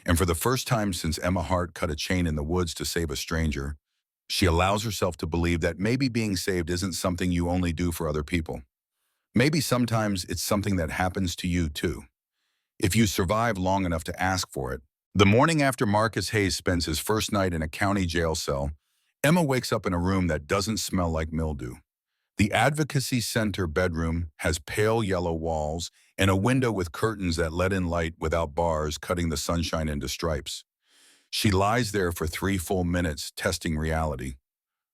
And for the first time since Emma Hart cut a chain in the woods to save a stranger, she allows herself to believe that maybe being saved isn't something you only do for other people. Maybe sometimes it's something that happens to you too, if you survive long enough to ask for it. The morning after Marcus Hayes spends his first night in a county jail cell, Emma wakes up in a room that doesn't smell like mildew. The Advocacy Center bedroom has pale yellow walls and a window with curtains that let in light without bars cutting the sunshine into stripes. She lies there for 3 full minutes testing reality,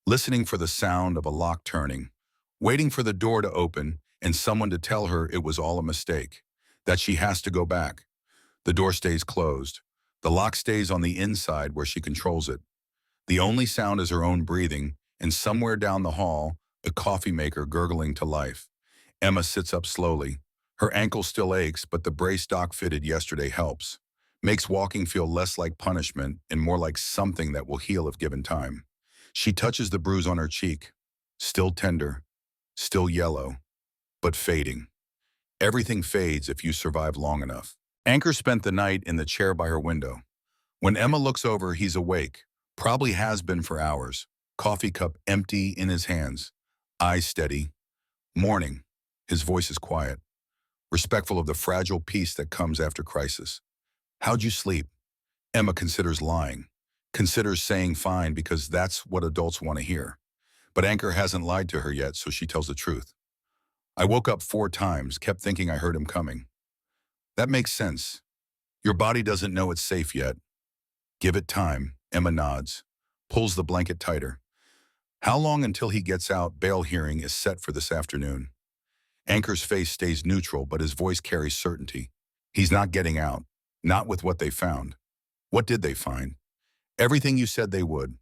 listening for the sound of a lock turning, waiting for the door to open and someone to tell her it was all a mistake, that she has to go back. The door stays closed. The lock stays on the inside where she controls it. The only sound is her own breathing, and somewhere down the hall, the coffee maker gurgling to life. Emma sits up slowly. Her ankle still aches, but the brace Doc fitted yesterday helps. Makes walking feel less like punishment and more like something that will heal if given time. She touches the bruise on her cheek. Still tender, still yellow, but fading. Everything fades if you survive long enough. Anchor spent the night in the chair by her window. When Emma looks over, he's awake, probably has been for hours, coffee cup empty in his hands, eyes steady. Morning. His voice is quiet, respectful of the fragile peace that comes after crisis. How'd you sleep? Emma considers lying, considers saying fine because that's what adults want to hear. But Anchor hasn't lied to her yet, so she tells the truth. I woke up 4 times, kept thinking I heard him coming. That makes sense. Your body doesn't know it's safe yet. Give it time, Emma nods, pulls the blanket tighter. How long until he gets out? Bail hearing is set for this afternoon. Anchor's face stays neutral, but his voice carries certainty. He's not getting out, not with what they found. What did they find? Everything you said they would,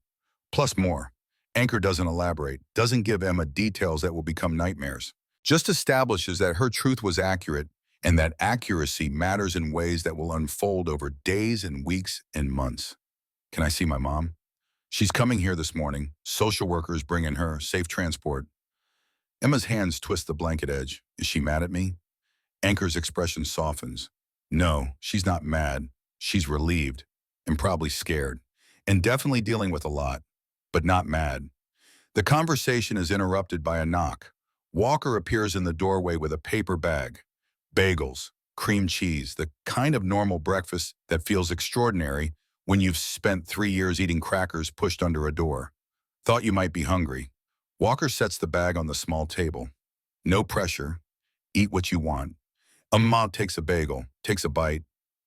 plus more. Anchor doesn't elaborate, doesn't give Emma details that will become nightmares. Just establishes that her truth was accurate and that accuracy matters in ways that will unfold over days and weeks and months. Can I see my mom? She's coming here this morning. Social workers bringing her, safe transport. Emma's hands twist the blanket edge. Is she mad at me? Anchor's expression softens. No, she's not mad. She's relieved and probably scared and definitely dealing with a lot, but not mad. The conversation is interrupted by a knock. Walker appears in the doorway with a paper bag. Bagels, cream cheese, the kind of normal breakfast that feels extraordinary when you've spent 3 years eating crackers pushed under a door. Thought you might be hungry. Walker sets the bag on the small table. No pressure. Eat what you want. Amma takes a bagel, takes a bite,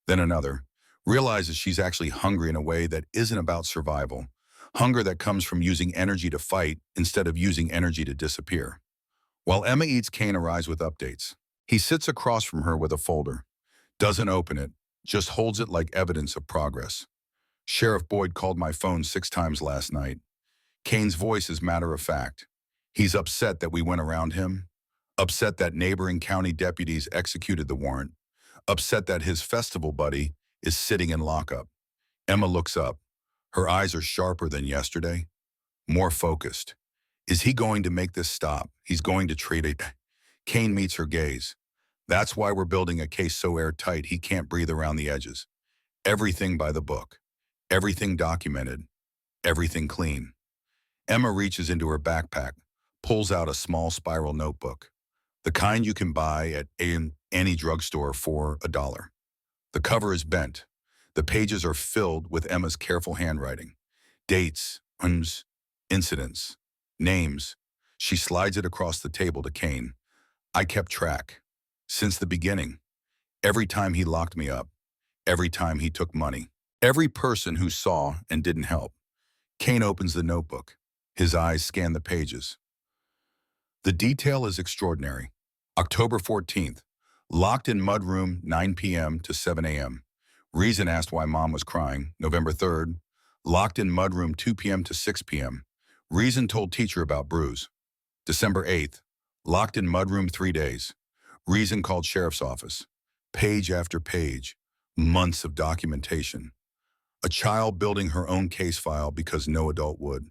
then another. Realizes she's actually hungry in a way that isn't about survival. Hunger that comes from using energy to fight instead of using energy to disappear. While Emma eats, Kane arrives with updates. He sits across from her with a folder. Doesn't open it, just holds it like evidence of progress. Sheriff Boyd called my phone 6 times last night. Kane's voice is matter of fact. He's upset that we went around him, upset that neighboring county deputies executed the warrant, upset that his festival buddy is sitting in lockup. Emma looks up. Her eyes are sharper than yesterday, more focused. Is he going to make this stop? He's going to treat it. Kane meets her gaze. That's why we're building a case so airtight he can't breathe around the edges. Everything by the book. Everything documented. Everything clean. Emma reaches into her backpack, pulls out a small spiral notebook. The kind you can buy at any drugstore for $1. The cover is bent. The pages are filled with Emma's careful handwriting. Dates, incidents, names. She slides it across the table to Kane. I kept track. Since the beginning. Every time he locked me up. Every time he took money. Every person who saw and didn't help. Kane opens the notebook. His eyes scan the pages. The detail is extraordinary. October 14th. Locked in mudroom 9 p.m. to 7 a.m. Reason asked why mom was crying. November 3rd. Locked in mudroom 2 p.m. to 6 p.m. Reason told teacher about bruise. December 8th. Locked in mudroom 3 days. Reason called sheriff's office. Page after page. Months of documentation. A child building her own case file because no adult would.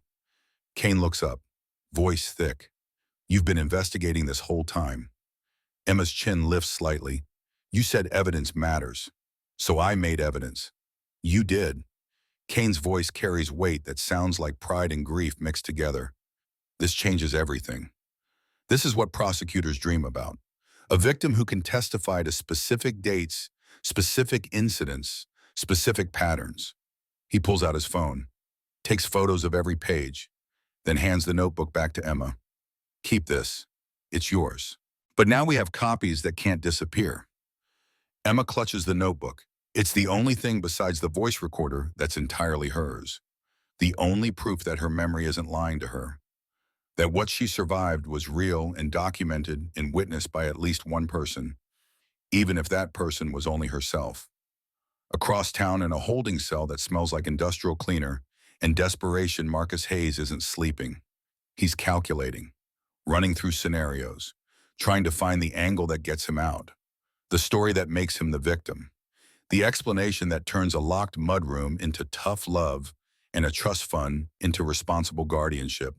Kane looks up. Voice thick. You've been investigating this whole time. Emma's chin lifts slightly. You said evidence matters. So I made evidence. You did. Kane's voice carries weight that sounds like pride and grief mixed together. This changes everything. This is what prosecutors dream about. A victim who can testify to specific dates, specific incidents, specific patterns. He pulls out his phone, takes photos of every page, then hands the notebook back to Emma. Keep this. It's yours. But now we have copies that can't disappear. Emma clutches the notebook. It's the only thing besides the voice recorder that's entirely hers. The only proof that her memory isn't lying to her. That what she survived was real and documented and witnessed by at least one person, even if that person was only herself. Across town in a holding cell that smells like industrial cleaner, in desperation, Marcus Hayes isn't sleeping. He's calculating, running through scenarios, trying to find the angle that gets him out, the story that makes him the victim, the explanation that turns a locked mudroom into tough love and a trust fund into responsible guardianship.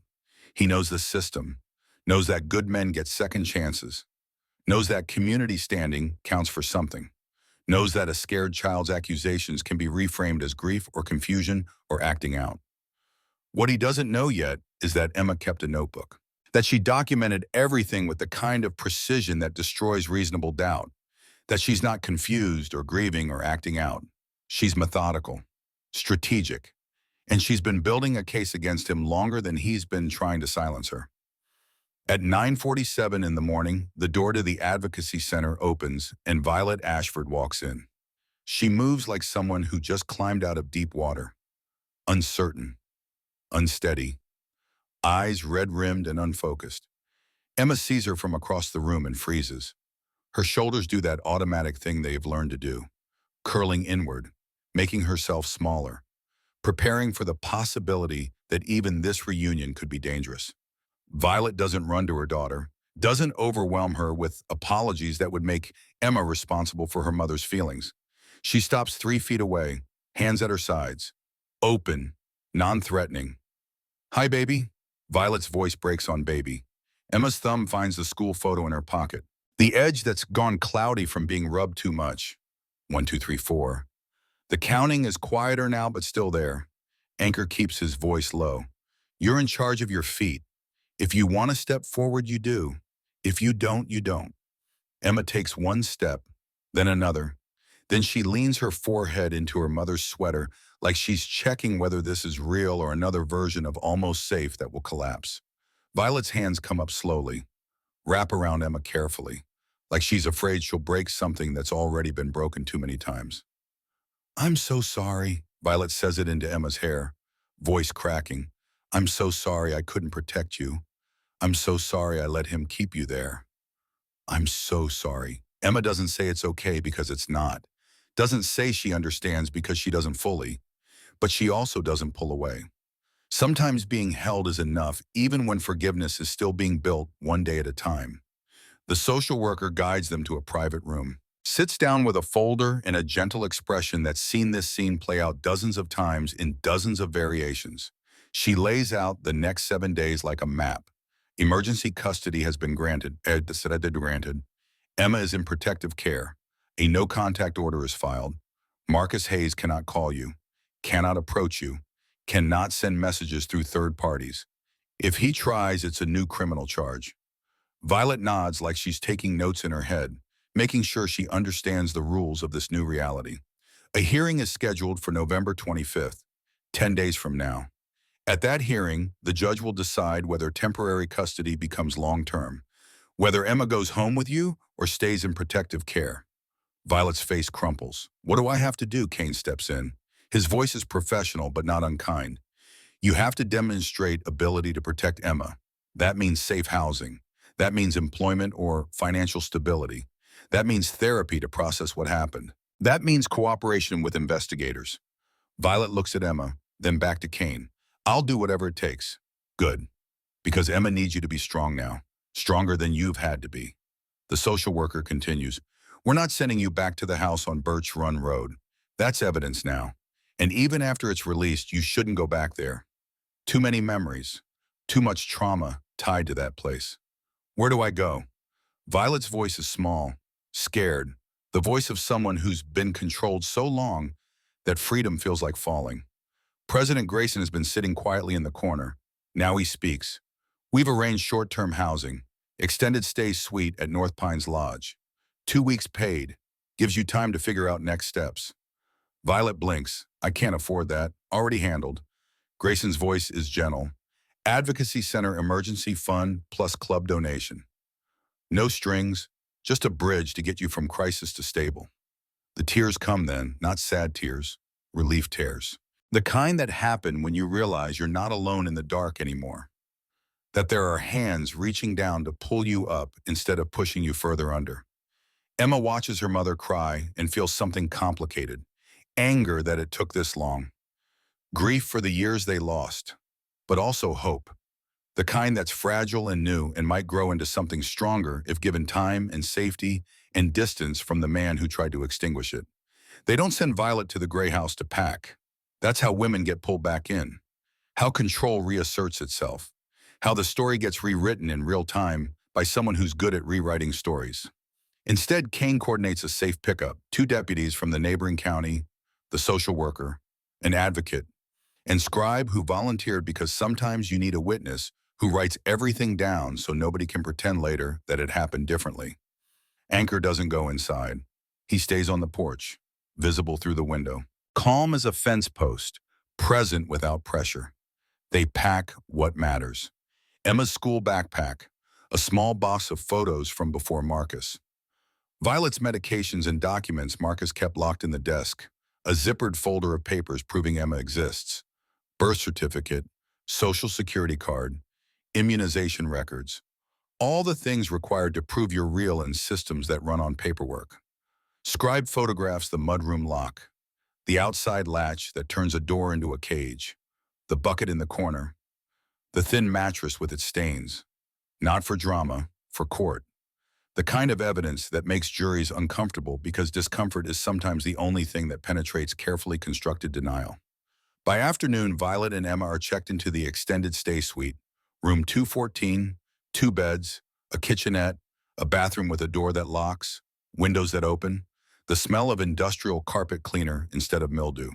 He knows the system, knows that good men get second chances, knows that community standing counts for something, knows that a scared child's accusations can be reframed as grief or confusion or acting out. What he doesn't know yet is that Emma kept a notebook, that she documented everything with the kind of precision that destroys reasonable doubt, that she's not confused or grieving or acting out. She's methodical, strategic, and she's been building a case against him longer than he's been trying to silence her. At 9:47 in the morning, the door to the advocacy center opens and Violet Ashford walks in. She moves like someone who just climbed out of deep water, uncertain, unsteady, eyes red-rimmed and unfocused. Emma sees her from across the room and freezes. Her shoulders do that automatic thing they've learned to do, curling inward, making herself smaller, preparing for the possibility that even this reunion could be dangerous. Violet doesn't run to her daughter, doesn't overwhelm her with apologies that would make Emma responsible for her mother's feelings. She stops 3 feet away, hands at her sides, open, non-threatening. "Hi, baby." Violet's voice breaks on baby. Emma's thumb finds the school photo in her pocket, the edge that's gone cloudy from being rubbed too much. 1, 2, 3, 4. The counting is quieter now, but still there. Anchor keeps his voice low. "You're in charge of your feet. If you want to step forward, you do. If you don't, you don't." Emma takes one step, then another. Then she leans her forehead into her mother's sweater like she's checking whether this is real or another version of almost safe that will collapse. Violet's hands come up slowly, wrap around Emma carefully, like she's afraid she'll break something that's already been broken too many times. "I'm so sorry," Violet says it into Emma's hair, voice cracking. "I'm so sorry I couldn't protect you. I'm so sorry I let him keep you there. I'm so sorry." Emma doesn't say it's okay because it's not. Doesn't say she understands because she doesn't fully. But she also doesn't pull away. Sometimes being held is enough, even when forgiveness is still being built one day at a time. The social worker guides them to a private room, sits down with a folder and a gentle expression that's seen this scene play out dozens of times in dozens of variations. She lays out the next 7 days like a map. Emergency custody has been granted. Emma is in protective care. A no-contact order is filed. Marcus Hayes cannot call you, cannot approach you, cannot send messages through third parties. If he tries, it's a new criminal charge. Violet nods like she's taking notes in her head, making sure she understands the rules of this new reality. A hearing is scheduled for November 25th, 10 days from now. At that hearing, the judge will decide whether temporary custody becomes long-term, whether Emma goes home with you or stays in protective care. Violet's face crumples. "What do I have to do?" Kane steps in. His voice is professional but not unkind. "You have to demonstrate ability to protect Emma. That means safe housing. That means employment or financial stability. That means therapy to process what happened. That means cooperation with investigators." Violet looks at Emma, then back to Kane. "I'll do whatever it takes." "Good. Because Emma needs you to be strong now. Stronger than you've had to be." The social worker continues. "We're not sending you back to the house on Birch Run Road. That's evidence now. And even after it's released, you shouldn't go back there. Too many memories. Too much trauma tied to that place." "Where do I go?" Violet's voice is small, scared, the voice of someone who's been controlled so long that freedom feels like falling. President Grayson has been sitting quietly in the corner. Now he speaks. "We've arranged short-term housing, extended stay suite at North Pines Lodge. 2 weeks paid. Gives you time to figure out next steps." Violet blinks. "I can't afford that. Already handled." Grayson's voice is gentle. Advocacy Center Emergency Fund plus club donation. No strings, just a bridge to get you from crisis to stable. The tears come then, not sad tears, relief tears. The kind that happen when you realize you're not alone in the dark anymore. That there are hands reaching down to pull you up instead of pushing you further under. Emma watches her mother cry and feels something complicated. Anger that it took this long. Grief for the years they lost. But also hope. The kind that's fragile and new and might grow into something stronger if given time and safety and distance from the man who tried to extinguish it. They don't send Violet to the gray house to pack. That's how women get pulled back in. How control reasserts itself. How the story gets rewritten in real time by someone who's good at rewriting stories. Instead, Kane coordinates a safe pickup, 2 deputies from the neighboring county, the social worker, an advocate, and scribe who volunteered because sometimes you need a witness who writes everything down so nobody can pretend later that it happened differently. Anchor doesn't go inside. He stays on the porch, visible through the window. Calm as a fence post, present without pressure. They pack what matters. Emma's school backpack, a small box of photos from before Marcus. Violet's medications and documents Marcus kept locked in the desk, a zippered folder of papers proving Emma exists. Birth certificate, social security card, immunization records. All the things required to prove you're real in systems that run on paperwork. Scribe photographs the mudroom lock, the outside latch that turns a door into a cage, the bucket in the corner, the thin mattress with its stains. Not for drama, for court. The kind of evidence that makes juries uncomfortable because discomfort is sometimes the only thing that penetrates carefully constructed denial. By afternoon, Violet and Emma are checked into the extended stay suite, room 214, 2 beds, a kitchenette, a bathroom with a door that locks, windows that open, the smell of industrial carpet cleaner instead of mildew.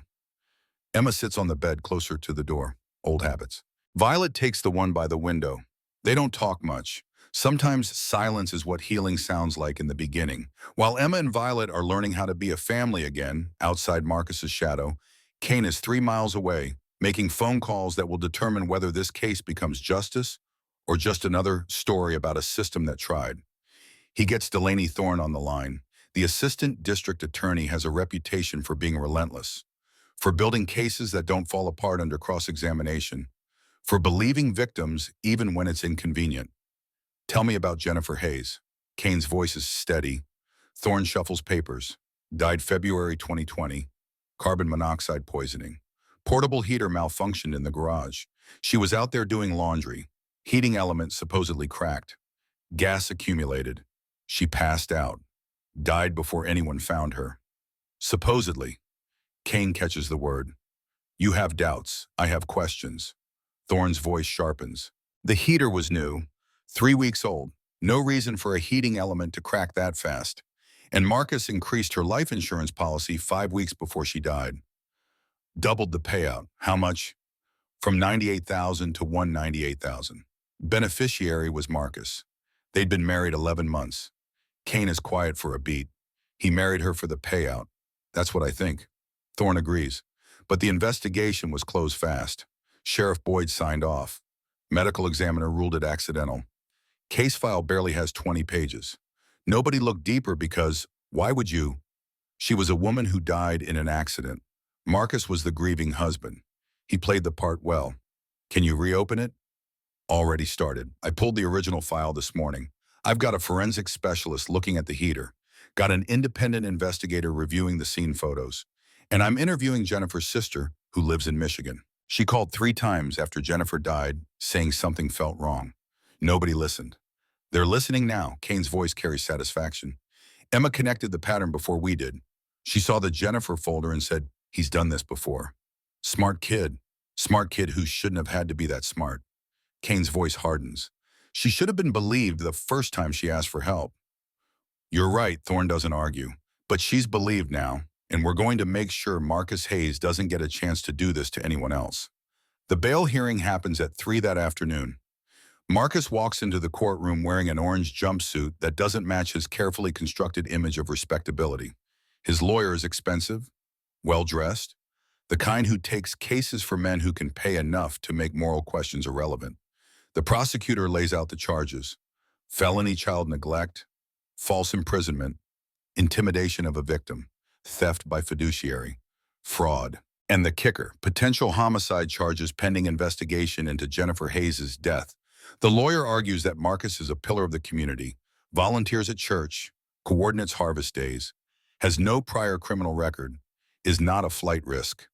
Emma sits on the bed closer to the door, old habits. Violet takes the one by the window. They don't talk much. Sometimes silence is what healing sounds like in the beginning. While Emma and Violet are learning how to be a family again, outside Marcus's shadow, Kane is 3 miles away, making phone calls that will determine whether this case becomes justice or just another story about a system that tried. He gets Delaney Thorne on the line. The assistant district attorney has a reputation for being relentless, for building cases that don't fall apart under cross-examination, for believing victims even when it's inconvenient. Tell me about Jennifer Hayes. Kane's voice is steady. Thorne shuffles papers. Died February 2020. Carbon monoxide poisoning. Portable heater malfunctioned in the garage. She was out there doing laundry. Heating element supposedly cracked. Gas accumulated. She passed out. Died before anyone found her. Supposedly. Kane catches the word. You have doubts. I have questions. Thorne's voice sharpens. The heater was new. 3 weeks old. No reason for a heating element to crack that fast. And Marcus increased her life insurance policy 5 weeks before she died. Doubled the payout. How much? From $98,000 to $198,000. Beneficiary was Marcus. They'd been married 11 months. Kane is quiet for a beat. He married her for the payout. That's what I think. Thorne agrees. But the investigation was closed fast. Sheriff Boyd signed off. Medical examiner ruled it accidental. Case file barely has 20 pages. Nobody looked deeper because, why would you? She was a woman who died in an accident. Marcus was the grieving husband. He played the part well. Can you reopen it? Already started. I pulled the original file this morning. I've got a forensic specialist looking at the heater, got an independent investigator reviewing the scene photos, and I'm interviewing Jennifer's sister, who lives in Michigan. She called 3 times after Jennifer died, saying something felt wrong. Nobody listened. They're listening now. Kane's voice carries satisfaction. Emma connected the pattern before we did. She saw the Jennifer folder and said, he's done this before. Smart kid. Smart kid who shouldn't have had to be that smart. Kane's voice hardens. She should have been believed the first time she asked for help. You're right, Thorne doesn't argue. But she's believed now, and we're going to make sure Marcus Hayes doesn't get a chance to do this to anyone else. The bail hearing happens at 3 that afternoon. Marcus walks into the courtroom wearing an orange jumpsuit that doesn't match his carefully constructed image of respectability. His lawyer is expensive, well-dressed, the kind who takes cases for men who can pay enough to make moral questions irrelevant. The prosecutor lays out the charges: felony child neglect, false imprisonment, intimidation of a victim, theft by fiduciary, fraud. And the kicker, potential homicide charges pending investigation into Jennifer Hayes' death. The lawyer argues that Marcus is a pillar of the community, volunteers at church, coordinates harvest days, has no prior criminal record, is not a flight risk,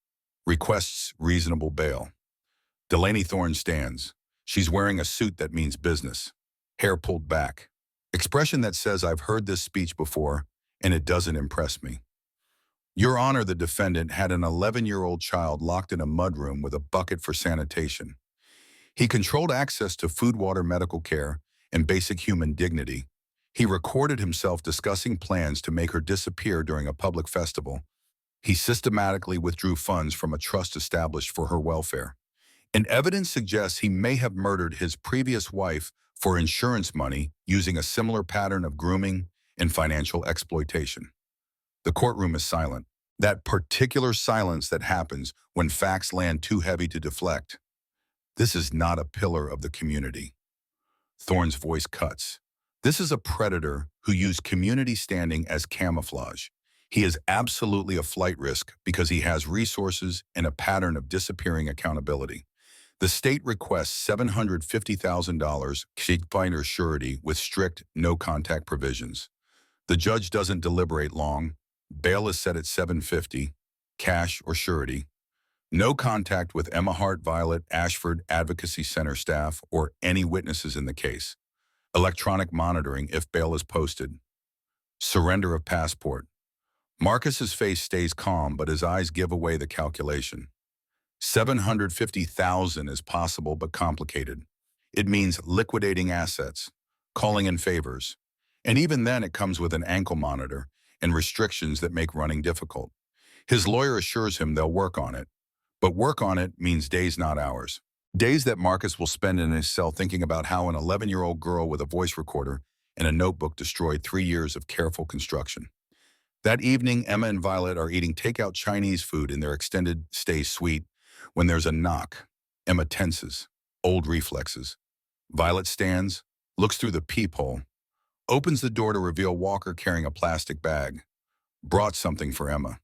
requests reasonable bail. Delaney Thorne stands. She's wearing a suit that means business, hair pulled back, expression that says, "I've heard this speech before, and it doesn't impress me." Your Honor, the defendant had an 11-year-old child locked in a mudroom with a bucket for sanitation. He controlled access to food, water, medical care, and basic human dignity. He recorded himself discussing plans to make her disappear during a public festival. He systematically withdrew funds from a trust established for her welfare. And evidence suggests he may have murdered his previous wife for insurance money using a similar pattern of grooming and financial exploitation. The courtroom is silent. That particular silence that happens when facts land too heavy to deflect. This is not a pillar of the community. Thorne's voice cuts. This is a predator who used community standing as camouflage. He is absolutely a flight risk because he has resources and a pattern of disappearing accountability. The state requests $750,000 finder surety with strict no-contact provisions. The judge doesn't deliberate long. Bail is set at $750, cash or surety. No contact with Emma Hart, Violet, Ashford Advocacy Center staff, or any witnesses in the case. Electronic monitoring if bail is posted. Surrender of passport. Marcus's face stays calm, but his eyes give away the calculation. $750,000 is possible but complicated. It means liquidating assets, calling in favors. And even then it comes with an ankle monitor and restrictions that make running difficult. His lawyer assures him they'll work on it. But work on it means days, not hours. Days that Marcus will spend in his cell thinking about how an 11-year-old girl with a voice recorder and a notebook destroyed 3 years of careful construction. That evening, Emma and Violet are eating takeout Chinese food in their extended stay suite when there's a knock. Emma tenses, old reflexes. Violet stands, looks through the peephole, opens the door to reveal Walker carrying a plastic bag. Brought something for Emma.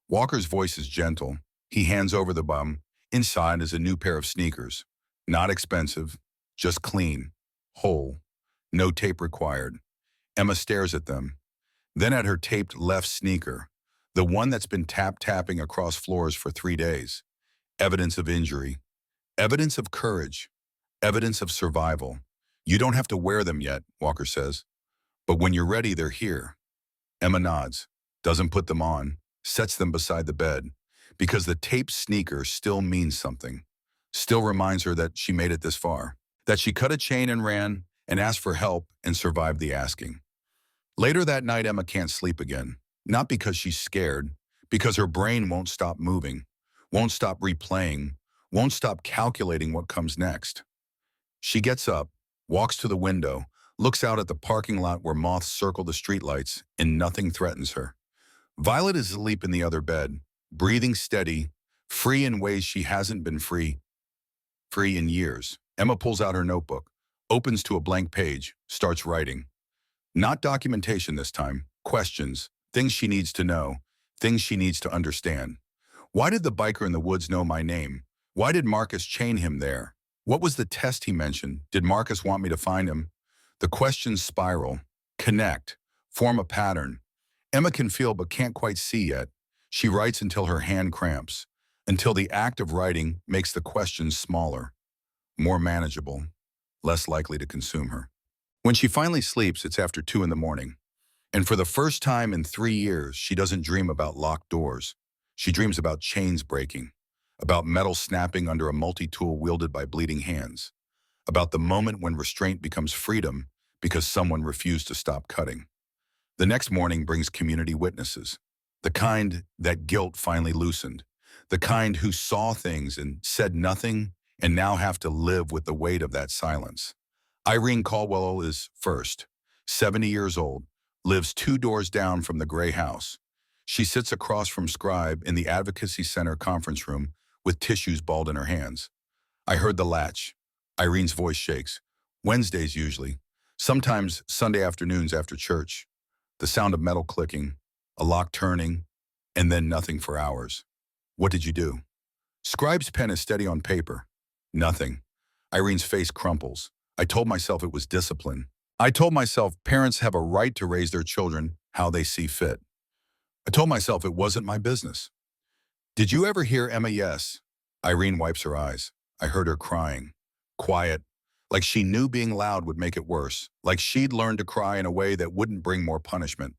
Walker's voice is gentle. He hands over the bum. Inside is a new pair of sneakers. Not expensive, just clean, whole, no tape required. Emma stares at them, then at her taped left sneaker, the one that's been tapping across floors for 3 days. Evidence of injury, evidence of courage, evidence of survival. You don't have to wear them yet, Walker says. But when you're ready, they're here. Emma nods, doesn't put them on, sets them beside the bed, because the taped sneaker still means something, still reminds her that she made it this far, that she cut a chain and ran and asked for help and survived the asking. Later that night, Emma can't sleep again, not because she's scared, because her brain won't stop moving, won't stop replaying, won't stop calculating what comes next. She gets up, walks to the window, looks out at the parking lot where moths circle the streetlights, and nothing threatens her. Violet is asleep in the other bed, breathing steady, free in ways she hasn't been free in years. Emma pulls out her notebook, opens to a blank page, starts writing. Not documentation this time, questions, things she needs to know, things she needs to understand. Why did the biker in the woods know my name? Why did Marcus chain him there? What was the test he mentioned? Did Marcus want me to find him? The questions spiral, connect, form a pattern. Emma can feel but can't quite see yet. She writes until her hand cramps, until the act of writing makes the questions smaller, more manageable, less likely to consume her. When she finally sleeps, it's after 2 in the morning. And for the first time in 3 years, she doesn't dream about locked doors. She dreams about chains breaking, about metal snapping under a multi-tool wielded by bleeding hands, about the moment when restraint becomes freedom because someone refused to stop cutting. The next morning brings community witnesses, the kind that guilt finally loosened, the kind who saw things and said nothing and now have to live with the weight of that silence. Irene Caldwell is first, 70 years old, lives 2 doors down from the gray house. She sits across from Scribe in the Advocacy Center conference room with tissues balled in her hands. I heard the latch. Irene's voice shakes. Wednesdays usually. Sometimes Sunday afternoons after church. The sound of metal clicking, a lock turning, and then nothing for hours. What did you do? Scribe's pen is steady on paper. Nothing. Irene's face crumples. I told myself it was discipline. I told myself parents have a right to raise their children how they see fit. I told myself it wasn't my business. Did you ever hear Emma? Yes. Irene wipes her eyes. I heard her crying. Quiet. Like she knew being loud would make it worse. Like she'd learned to cry in a way that wouldn't bring more punishment.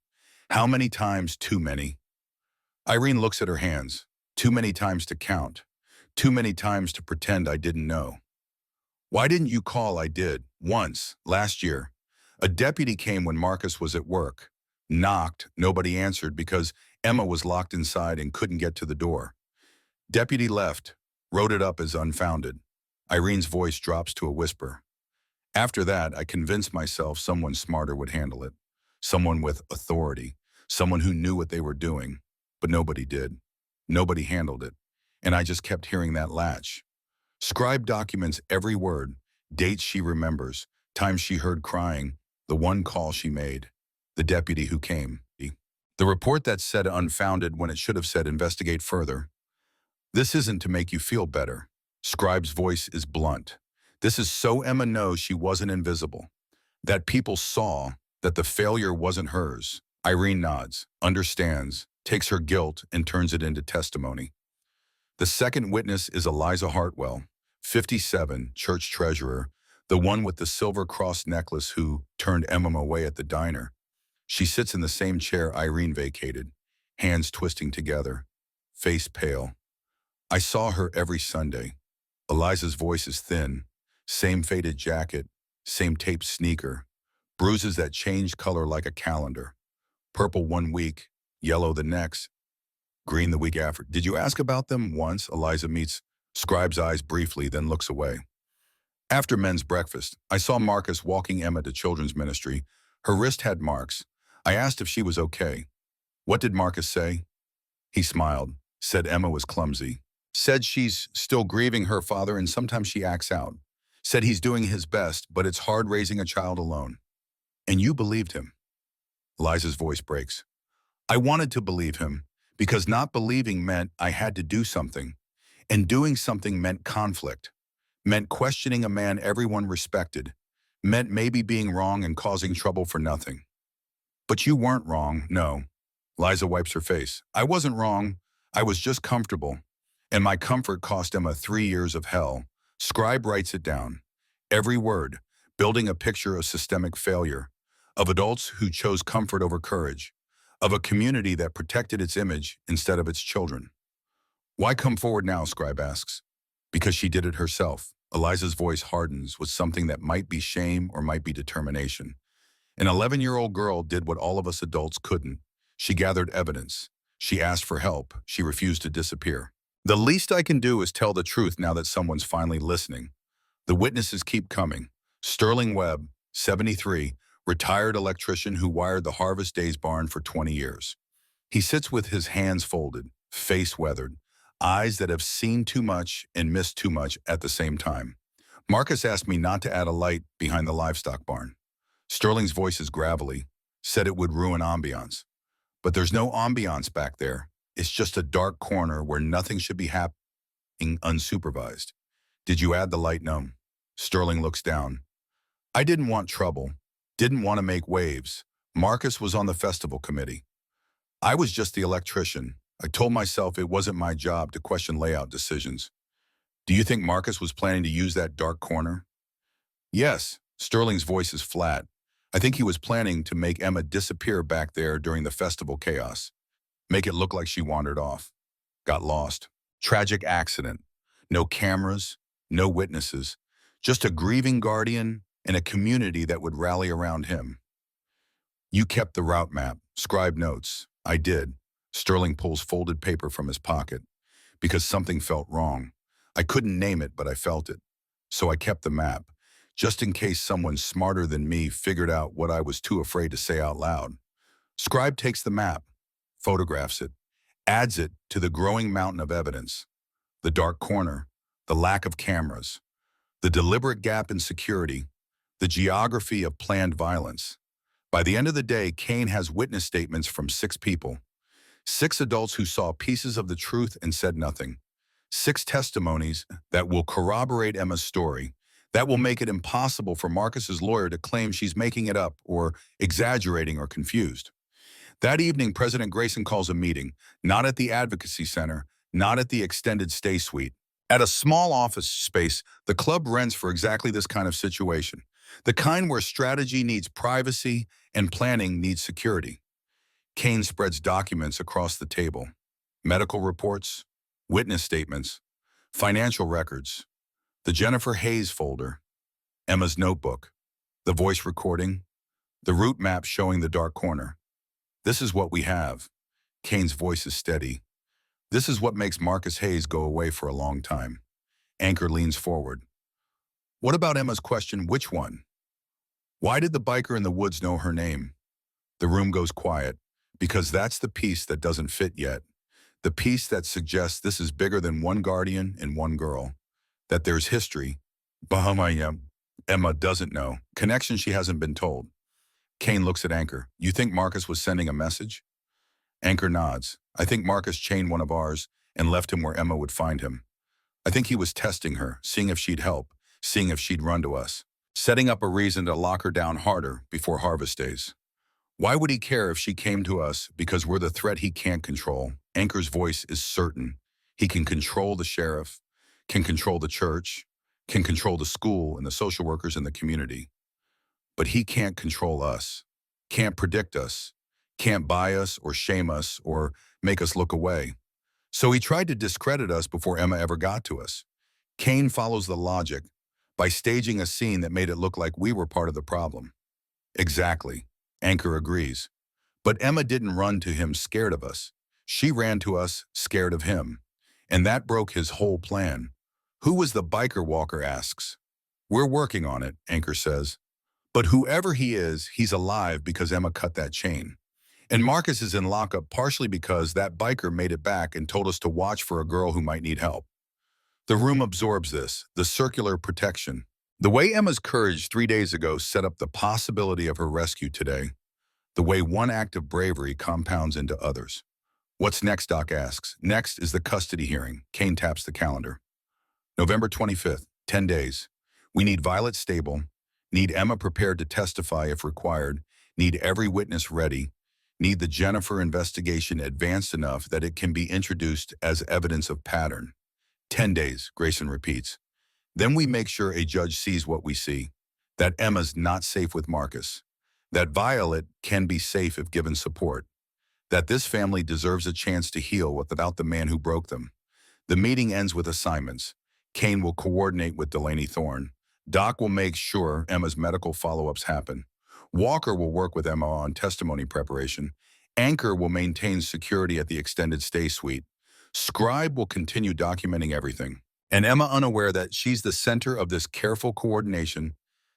How many times? Too many. Irene looks at her hands. Too many times to count. Too many times to pretend I didn't know. Why didn't you call? I did. Once. Last year. A deputy came when Marcus was at work. Knocked. Nobody answered because Emma was locked inside and couldn't get to the door. Deputy left. Wrote it up as unfounded. Irene's voice drops to a whisper. After that, I convinced myself someone smarter would handle it. Someone with authority. Someone who knew what they were doing. But nobody did. Nobody handled it. And I just kept hearing that latch. Scribe documents every word, dates she remembers, times she heard crying, the one call she made, the deputy who came, the report that said unfounded when it should have said investigate further. This isn't to make you feel better. Scribe's voice is blunt. This is so Emma knows she wasn't invisible, that people saw that the failure wasn't hers. Irene nods, understands, takes her guilt and turns it into testimony. The second witness is Eliza Hartwell, 57, church treasurer, the one with the silver cross necklace who turned Emma away at the diner. She sits in the same chair Irene vacated, hands twisting together, face pale. I saw her every Sunday. Eliza's voice is thin, same faded jacket, same taped sneaker, bruises that changed color like a calendar. Purple one week, yellow the next, green the week after. Did you ask about them? Once, Eliza meets Scribe's eyes briefly, then looks away. After men's breakfast, I saw Marcus walking Emma to children's ministry. Her wrist had marks. I asked if she was okay. What did Marcus say? He smiled, said Emma was clumsy, said she's still grieving her father and sometimes she acts out, said he's doing his best, but it's hard raising a child alone. And you believed him. Eliza's voice breaks. I wanted to believe him because not believing meant I had to do something, and doing something meant conflict, meant questioning a man everyone respected, meant maybe being wrong and causing trouble for nothing. But you weren't wrong, no. Liza wipes her face. I wasn't wrong. I was just comfortable. And my comfort cost Emma 3 years of hell. Scribe writes it down. Every word, building a picture of systemic failure, of adults who chose comfort over courage, of a community that protected its image instead of its children. Why come forward now, Scribe asks. Because she did it herself. Eliza's voice hardens with something that might be shame or might be determination. An 11-year-old girl did what all of us adults couldn't. She gathered evidence. She asked for help. She refused to disappear. The least I can do is tell the truth now that someone's finally listening. The witnesses keep coming. Sterling Webb, 73, retired electrician who wired the Harvest Days barn for 20 years. He sits with his hands folded, face weathered, eyes that have seen too much and missed too much at the same time. Marcus asked me not to add a light behind the livestock barn. Sterling's voice is gravelly, said it would ruin ambiance. But there's no ambiance back there. It's just a dark corner where nothing should be happening unsupervised. Did you add the light? No. Sterling looks down. I didn't want trouble, didn't want to make waves. Marcus was on the festival committee. I was just the electrician. I told myself it wasn't my job to question layout decisions. Do you think Marcus was planning to use that dark corner? Yes. Sterling's voice is flat. I think he was planning to make Emma disappear back there during the festival chaos. Make it look like she wandered off. Got lost. Tragic accident. No cameras, no witnesses. Just a grieving guardian and a community that would rally around him. You kept the route map. Scribe notes. I did. Sterling pulls folded paper from his pocket. Because something felt wrong. I couldn't name it, but I felt it. So I kept the map, just in case someone smarter than me figured out what I was too afraid to say out loud. Scribe takes the map, photographs it, adds it to the growing mountain of evidence. The dark corner, the lack of cameras, The deliberate gap in security, the geography of planned violence. By the end of the day, Kane has witness statements from 6 people. 6 adults who saw pieces of the truth and said nothing. 6 testimonies that will corroborate Emma's story, that will make it impossible for Marcus's lawyer to claim she's making it up or exaggerating or confused. That evening, President Grayson calls a meeting, not at the Advocacy Center, not at the extended stay suite. At a small office space the club rents for exactly this kind of situation, the kind where strategy needs privacy and planning needs security. Kane spreads documents across the table. Medical reports, witness statements, financial records, the Jennifer Hayes folder, Emma's notebook, the voice recording, the route map showing the dark corner. This is what we have. Kane's voice is steady. This is what makes Marcus Hayes go away for a long time. Anchor leans forward. What about Emma's question, which one? Why did the biker in the woods know her name? The room goes quiet, because that's the piece that doesn't fit yet. The piece that suggests this is bigger than one guardian and one girl. That there's history. Bahama Emma doesn't know. Connection she hasn't been told. Kane looks at Anchor. You think Marcus was sending a message? Anchor nods. I think Marcus chained one of ours and left him where Emma would find him. I think he was testing her, seeing if she'd help, seeing if she'd run to us, setting up a reason to lock her down harder before harvest days. Why would he care if she came to us? Because we're the threat he can't control. Anchor's voice is certain. He can control the sheriff, can control the church, can control the school and the social workers in the community. But he can't control us, can't predict us, can't buy us or shame us or make us look away. So he tried to discredit us before Emma ever got to us. Kane follows the logic by staging a scene that made it look like we were part of the problem. Exactly. Anchor agrees. But Emma didn't run to him scared of us. She ran to us scared of him. And that broke his whole plan. Who was the biker, Walker asks. We're working on it, Anchor says. But whoever he is, he's alive because Emma cut that chain. And Marcus is in lockup partially because that biker made it back and told us to watch for a girl who might need help. The room absorbs this, the circular protection. The way Emma's courage 3 days ago set up the possibility of her rescue today. The way one act of bravery compounds into others. What's next, Doc asks. Next is the custody hearing. Kane taps the calendar. November 25th, 10 days. We need Violet stable, need Emma prepared to testify if required, need every witness ready, need the Jennifer investigation advanced enough that it can be introduced as evidence of pattern. 10 days, Grayson repeats. Then we make sure a judge sees what we see, that Emma's not safe with Marcus, that Violet can be safe if given support, that this family deserves a chance to heal without the man who broke them. The meeting ends with assignments. Kane will coordinate with Delaney Thorne. Doc will make sure Emma's medical follow-ups happen. Walker will work with Emma on testimony preparation. Anchor will maintain security at the extended stay suite. Scribe will continue documenting everything. And Emma, unaware that she's the center of this careful coordination,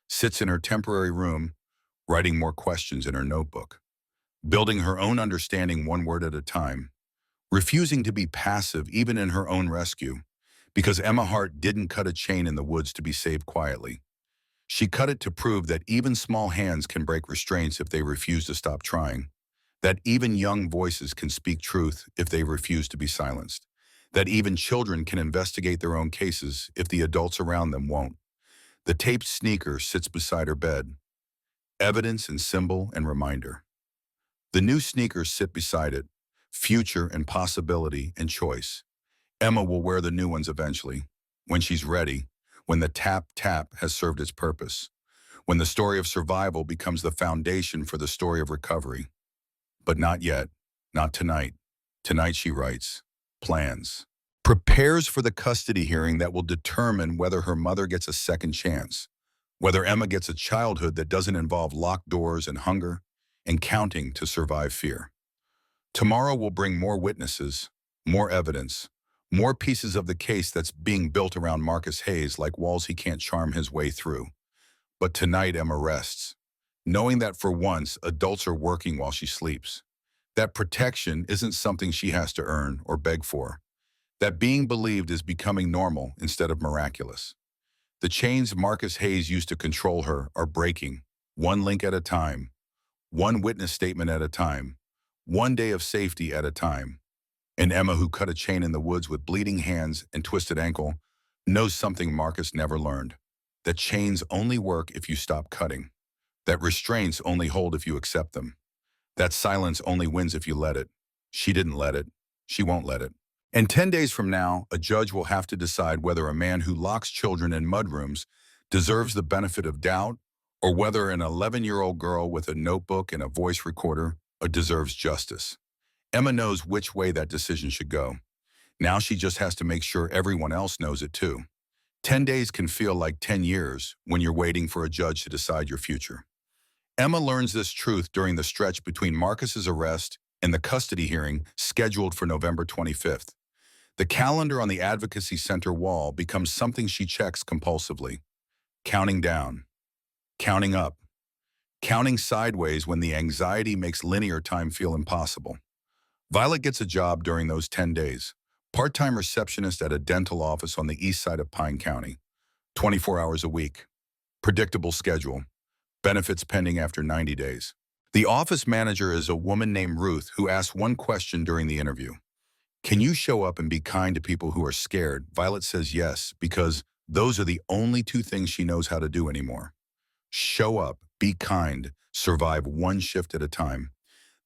sits in her temporary room, writing more questions in her notebook, building her own understanding one word at a time, refusing to be passive even in her own rescue, because Emma Hart didn't cut a chain in the woods to be saved quietly. She cut it to prove that even small hands can break restraints if they refuse to stop trying, that even young voices can speak truth if they refuse to be silenced, that even children can investigate their own cases if the adults around them won't. The taped sneaker sits beside her bed, evidence and symbol and reminder. The new sneakers sit beside it, future and possibility and choice. Emma will wear the new ones eventually, when she's ready, when the tap-tap has served its purpose, when the story of survival becomes the foundation for the story of recovery. But not yet, not tonight. Tonight, she writes, plans, prepares for the custody hearing that will determine whether her mother gets a second chance, whether Emma gets a childhood that doesn't involve locked doors and hunger and counting to survive fear. Tomorrow will bring more witnesses, more evidence, more pieces of the case that's being built around Marcus Hayes like walls he can't charm his way through. But tonight Emma rests, knowing that for once adults are working while she sleeps. That protection isn't something she has to earn or beg for. That being believed is becoming normal instead of miraculous. The chains Marcus Hayes used to control her are breaking, one link at a time, one witness statement at a time, one day of safety at a time. And Emma, who cut a chain in the woods with bleeding hands and twisted ankle, knows something Marcus never learned. That chains only work if you stop cutting. That restraints only hold if you accept them. That silence only wins if you let it. She didn't let it. She won't let it. And 10 days from now, a judge will have to decide whether a man who locks children in mudrooms deserves the benefit of doubt or whether an 11-year-old girl with a notebook and a voice recorder deserves justice. Emma knows which way that decision should go. Now she just has to make sure everyone else knows it too. 10 days can feel like 10 years when you're waiting for a judge to decide your future. Emma learns this truth during the stretch between Marcus's arrest and the custody hearing scheduled for November 25th. The calendar on the Advocacy Center wall becomes something she checks compulsively. Counting down, counting up, counting sideways when the anxiety makes linear time feel impossible. Violet gets a job during those 10 days. Part-time receptionist at a dental office on the east side of Pine County. 24 hours a week. Predictable schedule. Benefits pending after 90 days. The office manager is a woman named Ruth who asks one question during the interview. Can you show up and be kind to people who are scared? Violet says yes, because those are the only two things she knows how to do anymore. Show up, be kind, survive one shift at a time.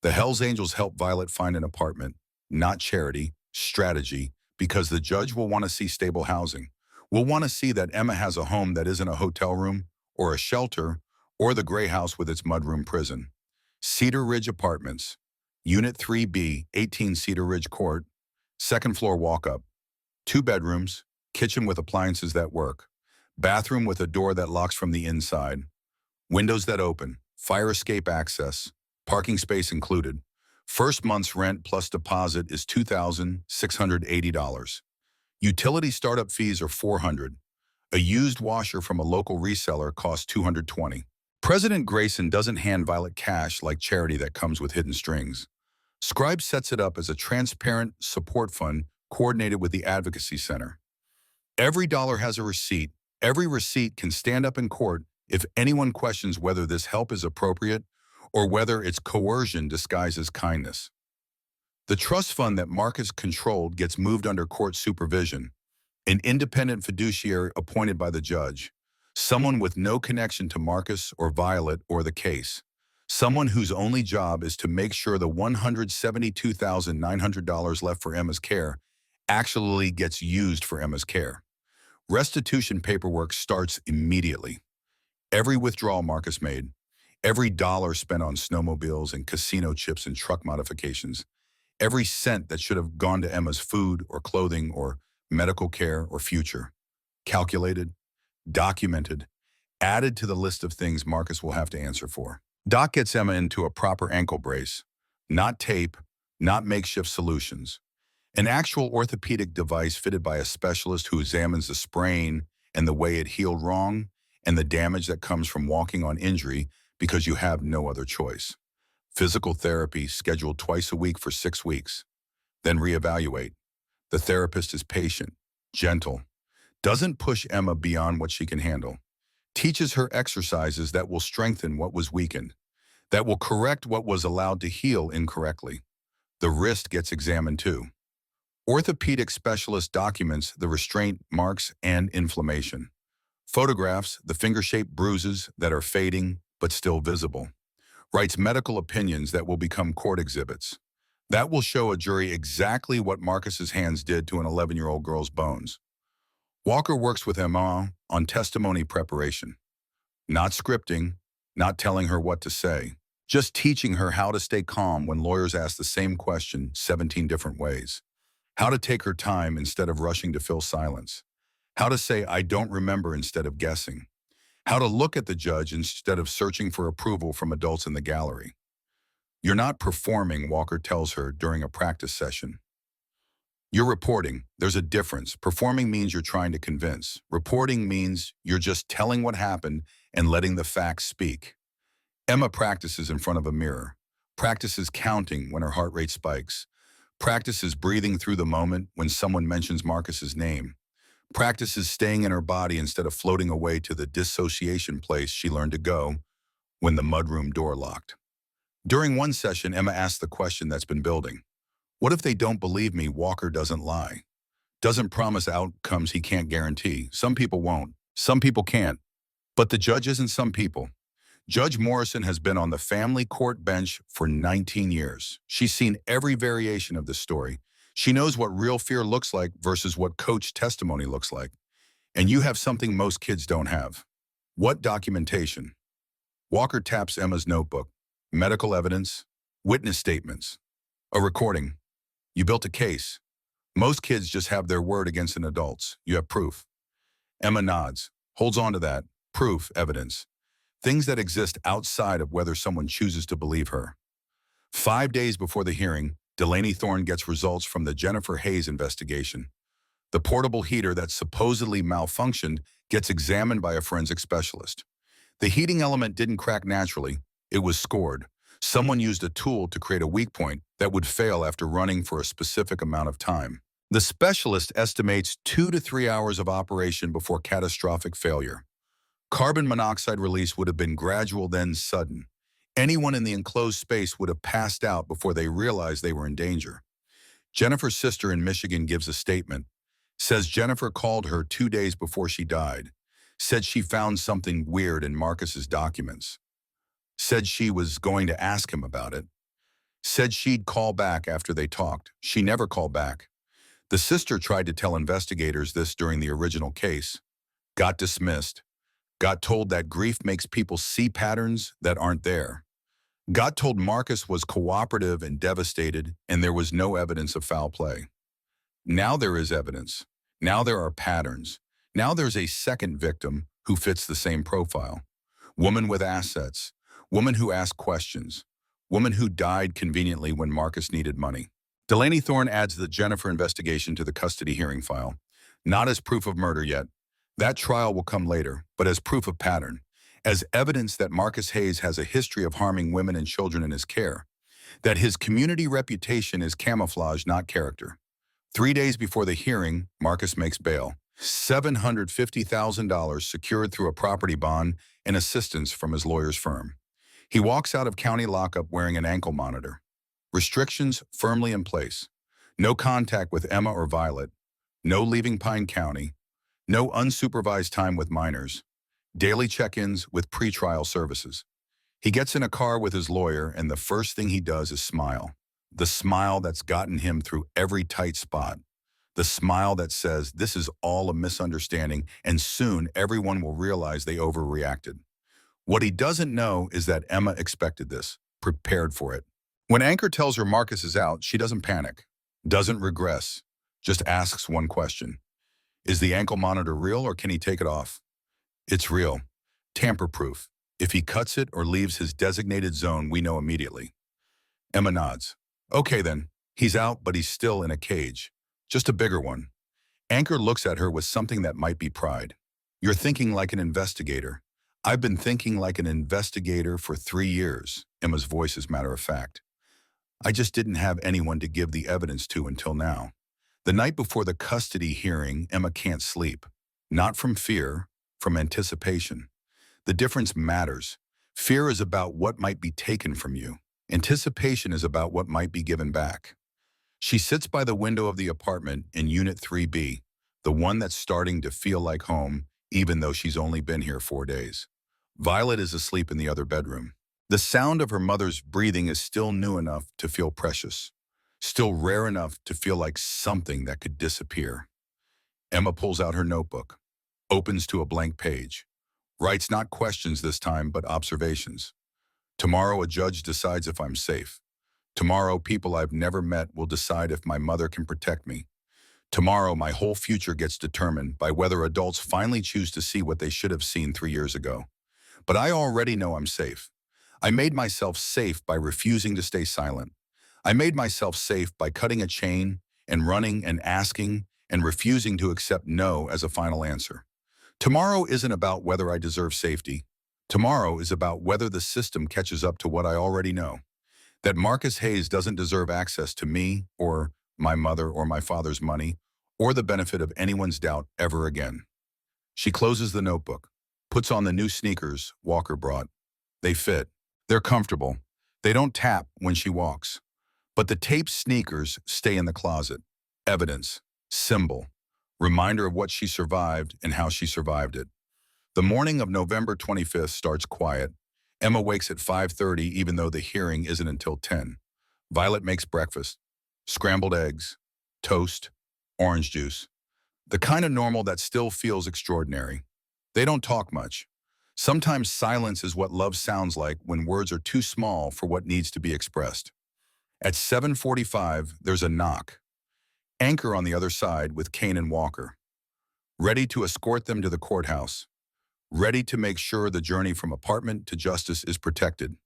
The Hells Angels help Violet find an apartment, not charity, strategy, because the judge will want to see stable housing. Will want to see that Emma has a home that isn't a hotel room or a shelter or the gray house with its mudroom prison. Cedar Ridge Apartments, Unit 3B, 18 Cedar Ridge Court, second floor walk-up, 2 bedrooms, kitchen with appliances that work, bathroom with a door that locks from the inside, windows that open, fire escape access, parking space included. First month's rent plus deposit is $2,680. Utility startup fees are $400. A used washer from a local reseller costs $220. President Grayson doesn't hand Violet cash like charity that comes with hidden strings. Scribe sets it up as a transparent support fund coordinated with the Advocacy Center. Every dollar has a receipt. Every receipt can stand up in court if anyone questions whether this help is appropriate or whether it's coercion disguised as kindness. The trust fund that Marcus controlled gets moved under court supervision, an independent fiduciary appointed by the judge, someone with no connection to Marcus or Violet or the case, someone whose only job is to make sure the $172,900 left for Emma's care actually gets used for Emma's care. Restitution paperwork starts immediately. Every withdrawal Marcus made, every dollar spent on snowmobiles and casino chips and truck modifications, every cent that should have gone to Emma's food or clothing or medical care or future, calculated, documented, added to the list of things Marcus will have to answer for. Doc gets Emma into a proper ankle brace, not tape, not makeshift solutions. An actual orthopedic device fitted by a specialist who examines the sprain and the way it healed wrong and the damage that comes from walking on injury because you have no other choice. Physical therapy scheduled twice a week for 6 weeks. Then reevaluate. The therapist is patient, gentle, doesn't push Emma beyond what she can handle, teaches her exercises that will strengthen what was weakened, that will correct what was allowed to heal incorrectly. The wrist gets examined too. Orthopedic specialist documents the restraint marks and inflammation. Photographs the finger-shaped bruises that are fading but still visible. Writes medical opinions that will become court exhibits. That will show a jury exactly what Marcus's hands did to an 11-year-old girl's bones. Walker works with Emma on testimony preparation. Not scripting, not telling her what to say, just teaching her how to stay calm when lawyers ask the same question 17 different ways. How to take her time instead of rushing to fill silence. How to say, I don't remember instead of guessing. How to look at the judge instead of searching for approval from adults in the gallery. You're not performing, Walker tells her during a practice session. You're reporting. There's a difference. Performing means you're trying to convince. Reporting means you're just telling what happened and letting the facts speak. Emma practices in front of a mirror. Practices counting when her heart rate spikes. Practices breathing through the moment when someone mentions Marcus's name. Practices staying in her body instead of floating away to the dissociation place she learned to go when the mudroom door locked. During one session, Emma asked the question that's been building. What if they don't believe me? Walker doesn't lie. Doesn't promise outcomes he can't guarantee. Some people won't. Some people can't. But the judge isn't some people. Judge Morrison has been on the family court bench for 19 years. She's seen every variation of this story. She knows what real fear looks like versus what coach testimony looks like. And you have something most kids don't have. What documentation? Walker taps Emma's notebook. Medical evidence, witness statements, a recording. You built a case. Most kids just have their word against an adult's. You have proof. Emma nods, holds on to that. Proof, evidence. Things that exist outside of whether someone chooses to believe her. 5 days before the hearing, Delaney Thorne gets results from the Jennifer Hayes investigation. The portable heater that supposedly malfunctioned gets examined by a forensic specialist. The heating element didn't crack naturally. It was scored. Someone used a tool to create a weak point that would fail after running for a specific amount of time. The specialist estimates 2 to 3 hours of operation before catastrophic failure. Carbon monoxide release would have been gradual, then sudden. Anyone in the enclosed space would have passed out before they realized they were in danger. Jennifer's sister in Michigan gives a statement, says Jennifer called her 2 days before she died, said she found something weird in Marcus's documents, said she was going to ask him about it, said she'd call back after they talked. She never called back. The sister tried to tell investigators this during the original case, got dismissed, got told that grief makes people see patterns that aren't there. Got told Marcus was cooperative and devastated, and there was no evidence of foul play. Now there is evidence. Now there are patterns. Now there's a second victim who fits the same profile. Woman with assets. Woman who asked questions. Woman who died conveniently when Marcus needed money. Delaney Thorne adds the Jennifer investigation to the custody hearing file. Not as proof of murder yet. That trial will come later, but as proof of pattern. As evidence that Marcus Hayes has a history of harming women and children in his care. That his community reputation is camouflage, not character. 3 days before the hearing, Marcus makes bail. $750,000 secured through a property bond and assistance from his lawyer's firm. He walks out of county lockup wearing an ankle monitor. Restrictions firmly in place. No contact with Emma or Violet. No leaving Pine County. No unsupervised time with minors. Daily check-ins with pretrial services. He gets in a car with his lawyer, and the first thing he does is smile. The smile that's gotten him through every tight spot. The smile that says this is all a misunderstanding, and soon everyone will realize they overreacted. What he doesn't know is that Emma expected this, prepared for it. When Anchor tells her Marcus is out, she doesn't panic, doesn't regress, just asks one question. Is the ankle monitor real, or can he take it off? It's real. Tamper-proof. If he cuts it or leaves his designated zone, we know immediately. Emma nods. Okay then, he's out, but he's still in a cage. Just a bigger one. Anchor looks at her with something that might be pride. You're thinking like an investigator. I've been thinking like an investigator for 3 years. Emma's voice is matter of fact. I just didn't have anyone to give the evidence to until now. The night before the custody hearing, Emma can't sleep. Not from fear, from anticipation. The difference matters. Fear is about what might be taken from you. Anticipation is about what might be given back. She sits by the window of the apartment in Unit 3B, the one that's starting to feel like home, even though she's only been here 4 days. Violet is asleep in the other bedroom. The sound of her mother's breathing is still new enough to feel precious, still rare enough to feel like something that could disappear. Emma pulls out her notebook, opens to a blank page, writes not questions this time, but observations. Tomorrow a judge decides if I'm safe. Tomorrow people I've never met will decide if my mother can protect me. Tomorrow my whole future gets determined by whether adults finally choose to see what they should have seen 3 years ago. But I already know I'm safe. I made myself safe by refusing to stay silent. I made myself safe by cutting a chain and running and asking and refusing to accept no as a final answer. Tomorrow isn't about whether I deserve safety. Tomorrow is about whether the system catches up to what I already know. That Marcus Hayes doesn't deserve access to me or my mother or my father's money or the benefit of anyone's doubt ever again. She closes the notebook, puts on the new sneakers Walker brought. They fit. They're comfortable. They don't tap when she walks. But the taped sneakers stay in the closet. Evidence, symbol, reminder of what she survived and how she survived it. The morning of November 25th starts quiet. Emma wakes at 5:30 even though the hearing isn't until 10. Violet makes breakfast. Scrambled eggs, toast, orange juice. The kind of normal that still feels extraordinary. They don't talk much. Sometimes silence is what love sounds like when words are too small for what needs to be expressed. At 7:45, there's a knock. Anchor on the other side with Kane and Walker, ready to escort them to the courthouse, ready to make sure the journey from apartment to justice is protected.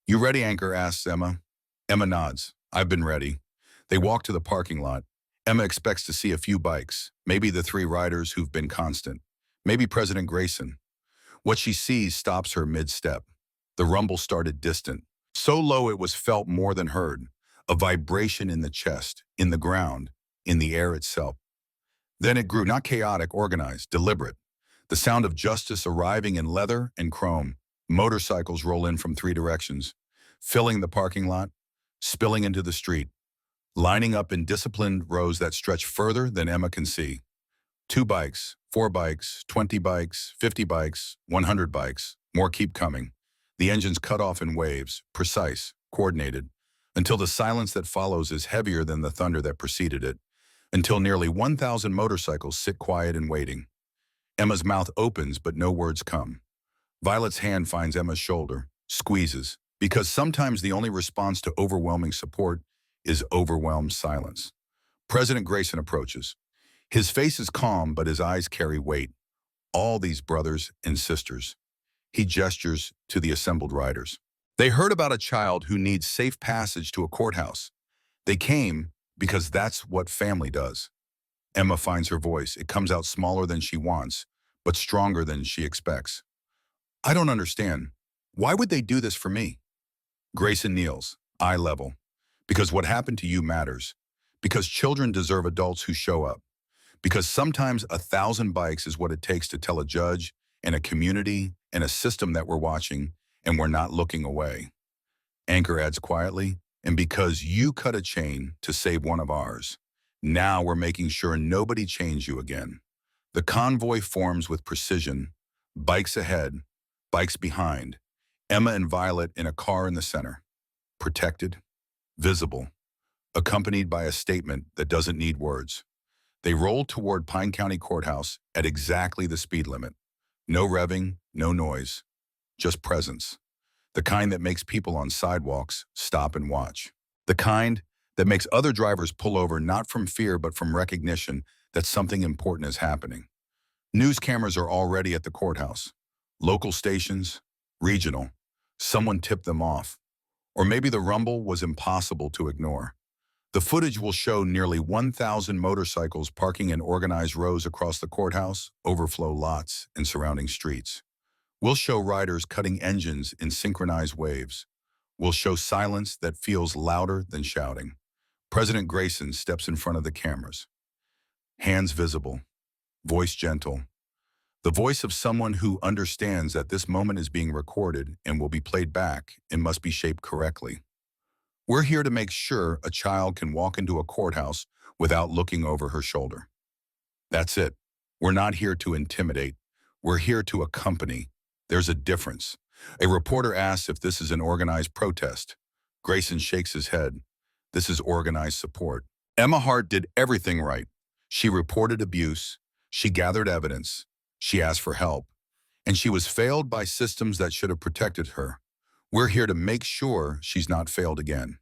"You ready?" Anchor asks Emma. Emma nods. "I've been ready." They walk to the parking lot. Emma expects to see a few bikes, maybe the three riders who've been constant, maybe President Grayson. What she sees stops her mid-step. The rumble started distant, so low it was felt more than heard, a vibration in the chest, in the ground, in the air itself. Then it grew, not chaotic, organized, deliberate. The sound of justice arriving in leather and chrome. Motorcycles roll in from three directions, filling the parking lot, spilling into the street, lining up in disciplined rows that stretch further than Emma can see. 2 bikes, 4 bikes, 20 bikes, 50 bikes, 100 bikes. More keep coming. The engines cut off in waves, precise, coordinated, until the silence that follows is heavier than the thunder that preceded it, until nearly 1,000 motorcycles sit quiet and waiting. Emma's mouth opens, but no words come. Violet's hand finds Emma's shoulder, squeezes, because sometimes the only response to overwhelming support is overwhelmed silence. President Grayson approaches. His face is calm, but his eyes carry weight. All these brothers and sisters. He gestures to the assembled riders. They heard about a child who needs safe passage to a courthouse. They came because that's what family does. Emma finds her voice. It comes out smaller than she wants, but stronger than she expects. "I don't understand. Why would they do this for me?" Grayson kneels, eye level. "Because what happened to you matters. Because children deserve adults who show up. Because sometimes 1,000 bikes is what it takes to tell a judge and a community and a system that we're watching and we're not looking away." Anchor adds quietly, "And because you cut a chain to save one of ours, now we're making sure nobody chains you again." The convoy forms with precision, bikes ahead, bikes behind, Emma and Violet in a car in the center, protected, visible, accompanied by a statement that doesn't need words. They roll toward Pine County Courthouse at exactly the speed limit. No revving, no noise, just presence. The kind that makes people on sidewalks stop and watch. The kind that makes other drivers pull over not from fear but from recognition that something important is happening. News cameras are already at the courthouse. Local stations, regional. Someone tipped them off. Or maybe the rumble was impossible to ignore. The footage will show nearly 1,000 motorcycles parking in organized rows across the courthouse, overflow lots, and surrounding streets. We'll show riders cutting engines in synchronized waves. We'll show silence that feels louder than shouting. President Grayson steps in front of the cameras. Hands visible, voice gentle. The voice of someone who understands that this moment is being recorded and will be played back and must be shaped correctly. "We're here to make sure a child can walk into a courthouse without looking over her shoulder. That's it. We're not here to intimidate. We're here to accompany. There's a difference." A reporter asks if this is an organized protest. Grayson shakes his head. "This is organized support." Emma Hart did everything right. She reported abuse. She gathered evidence. She asked for help. And she was failed by systems that should have protected her. We're here to make sure she's not failed again.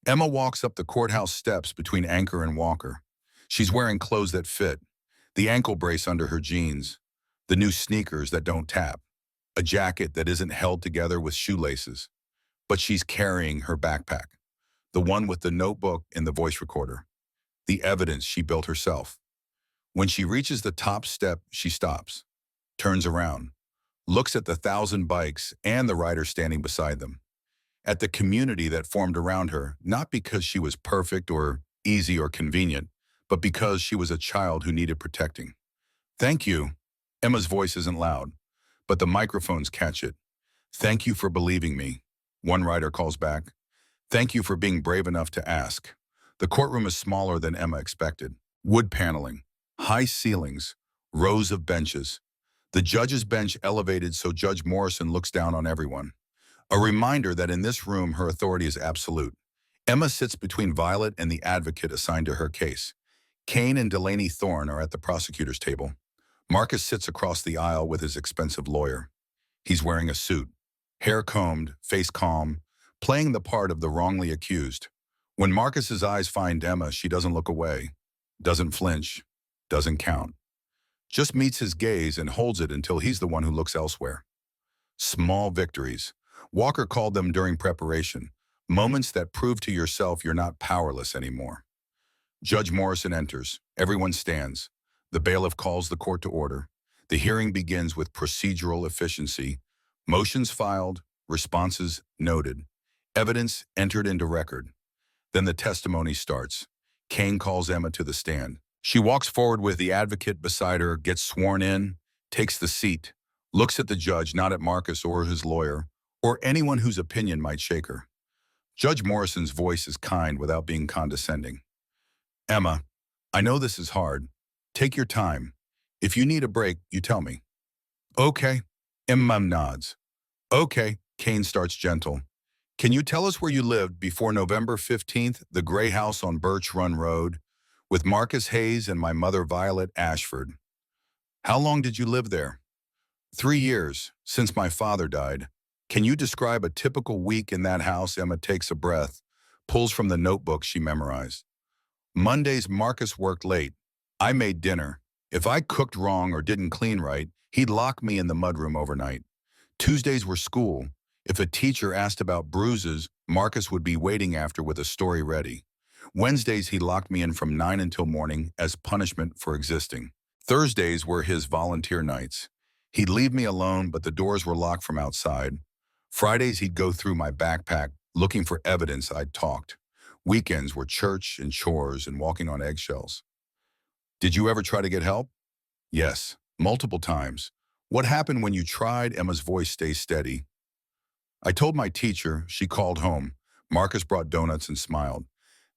Emma walks up the courthouse steps between Anchor and Walker. She's wearing clothes that fit, the ankle brace under her jeans, the new sneakers that don't tap, a jacket that isn't held together with shoelaces. But she's carrying her backpack, the one with the notebook and the voice recorder, the evidence she built herself. When she reaches the top step, she stops, turns around, looks at the 1,000 bikes and the riders standing beside them, at the community that formed around her, not because she was perfect or easy or convenient, but because she was a child who needed protecting. Thank you. Emma's voice isn't loud, but the microphones catch it. Thank you for believing me. One writer calls back. Thank you for being brave enough to ask. The courtroom is smaller than Emma expected. Wood paneling, high ceilings, rows of benches. The judge's bench elevated so Judge Morrison looks down on everyone. A reminder that in this room her authority is absolute. Emma sits between Violet and the advocate assigned to her case. Kane and Delaney Thorne are at the prosecutor's table. Marcus sits across the aisle with his expensive lawyer. He's wearing a suit, hair combed, face calm, playing the part of the wrongly accused. When Marcus's eyes find Emma, she doesn't look away, doesn't flinch, doesn't count. Just meets his gaze and holds it until he's the one who looks elsewhere. Small victories. Walker called them during preparation. Moments that prove to yourself you're not powerless anymore. Judge Morrison enters. Everyone stands. The bailiff calls the court to order. The hearing begins with procedural efficiency. Motions filed, responses noted. Evidence entered into record. Then the testimony starts. Kane calls Emma to the stand. She walks forward with the advocate beside her, gets sworn in, takes the seat, looks at the judge, not at Marcus or his lawyer, or anyone whose opinion might shake her. Judge Morrison's voice is kind without being condescending. Emma, I know this is hard. Take your time. If you need a break, you tell me. Okay. Emma nods. Okay. Kane starts gentle. Can you tell us where you lived before November 15th, the gray house on Birch Run Road, with Marcus Hayes and my mother Violet Ashford? How long did you live there? 3 years, since my father died. Can you describe a typical week in that house? Emma takes a breath, pulls from the notebook she memorized. Mondays, Marcus worked late. I made dinner. If I cooked wrong or didn't clean right, he'd lock me in the mudroom overnight. Tuesdays were school. If a teacher asked about bruises, Marcus would be waiting after with a story ready. Wednesdays, he locked me in from 9 until morning as punishment for existing. Thursdays were his volunteer nights. He'd leave me alone, but the doors were locked from outside. Fridays, he'd go through my backpack, looking for evidence I'd talked. Weekends were church and chores and walking on eggshells. Did you ever try to get help? Yes, multiple times. What happened when you tried? Emma's voice stays steady. I told my teacher. She called home. Marcus brought donuts and smiled.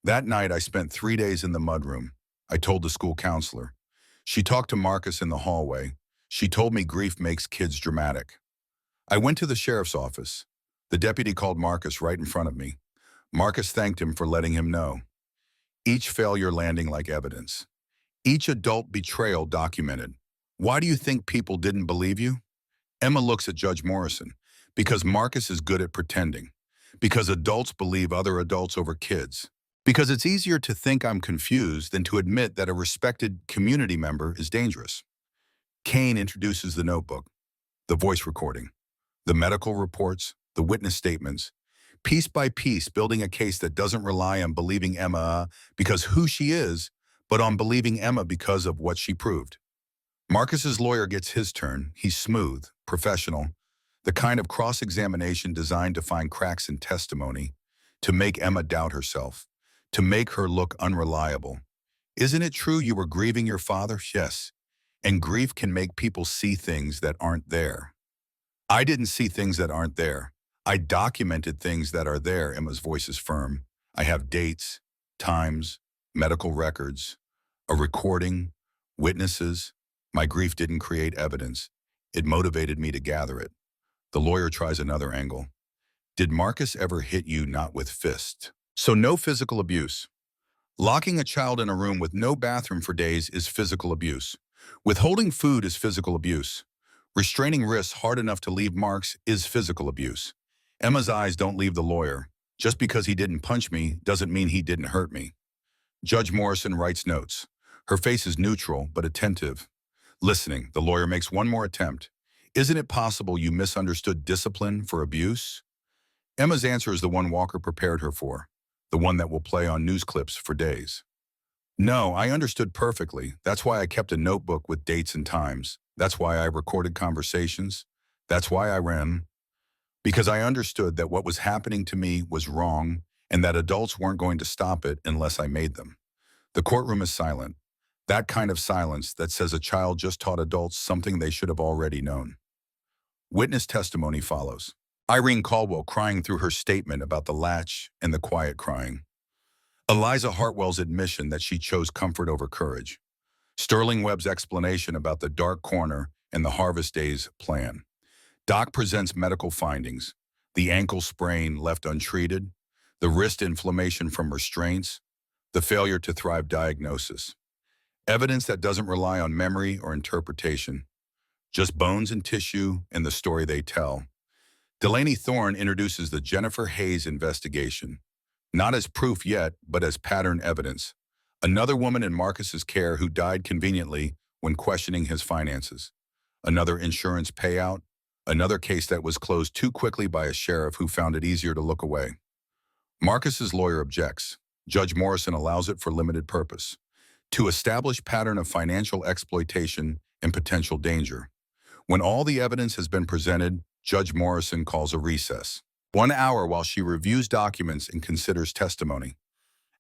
That night, I spent 3 days in the mudroom. I told the school counselor. She talked to Marcus in the hallway. She told me grief makes kids dramatic. I went to the sheriff's office. The deputy called Marcus right in front of me. Marcus thanked him for letting him know. Each failure landing like evidence. Each adult betrayal documented. Why do you think people didn't believe you? Emma looks at Judge Morrison. Because Marcus is good at pretending. Because adults believe other adults over kids. Because it's easier to think I'm confused than to admit that a respected community member is dangerous. Kane introduces the notebook, the voice recording, the medical reports, the witness statements, piece by piece building a case that doesn't rely on believing Emma because who she is, but on believing Emma because of what she proved. Marcus's lawyer gets his turn. He's smooth, professional, the kind of cross-examination designed to find cracks in testimony, to make Emma doubt herself, to make her look unreliable. Isn't it true you were grieving your father? Yes. And grief can make people see things that aren't there. I didn't see things that aren't there. I documented things that are there. Emma's voice is firm. I have dates, times, medical records, a recording, witnesses. My grief didn't create evidence. It motivated me to gather it. The lawyer tries another angle. Did Marcus ever hit you? Not with fists. So no physical abuse. Locking a child in a room with no bathroom for days is physical abuse. Withholding food is physical abuse. Restraining wrists hard enough to leave marks is physical abuse. Emma's eyes don't leave the lawyer. Just because he didn't punch me doesn't mean he didn't hurt me. Judge Morrison writes notes. Her face is neutral but attentive. Listening, the lawyer makes one more attempt. Isn't it possible you misunderstood discipline for abuse? Emma's answer is the one Walker prepared her for, the one that will play on news clips for days. No, I understood perfectly. That's why I kept a notebook with dates and times. That's why I recorded conversations. That's why I ran. Because I understood that what was happening to me was wrong and that adults weren't going to stop it unless I made them. The courtroom is silent. That kind of silence that says a child just taught adults something they should have already known. Witness testimony follows. Irene Caldwell crying through her statement about the latch and the quiet crying. Eliza Hartwell's admission that she chose comfort over courage. Sterling Webb's explanation about the dark corner and the Harvest Days plan. Doc presents medical findings. The ankle sprain left untreated, the wrist inflammation from restraints, the failure to thrive diagnosis. Evidence that doesn't rely on memory or interpretation, just bones and tissue and the story they tell. Delaney Thorne introduces the Jennifer Hayes investigation, not as proof yet, but as pattern evidence. Another woman in Marcus's care who died conveniently when questioning his finances. Another insurance payout. Another case that was closed too quickly by a sheriff who found it easier to look away. Marcus's lawyer objects. Judge Morrison allows it for limited purpose. To establish pattern of financial exploitation and potential danger. When all the evidence has been presented, Judge Morrison calls a recess. 1 hour while she reviews documents and considers testimony.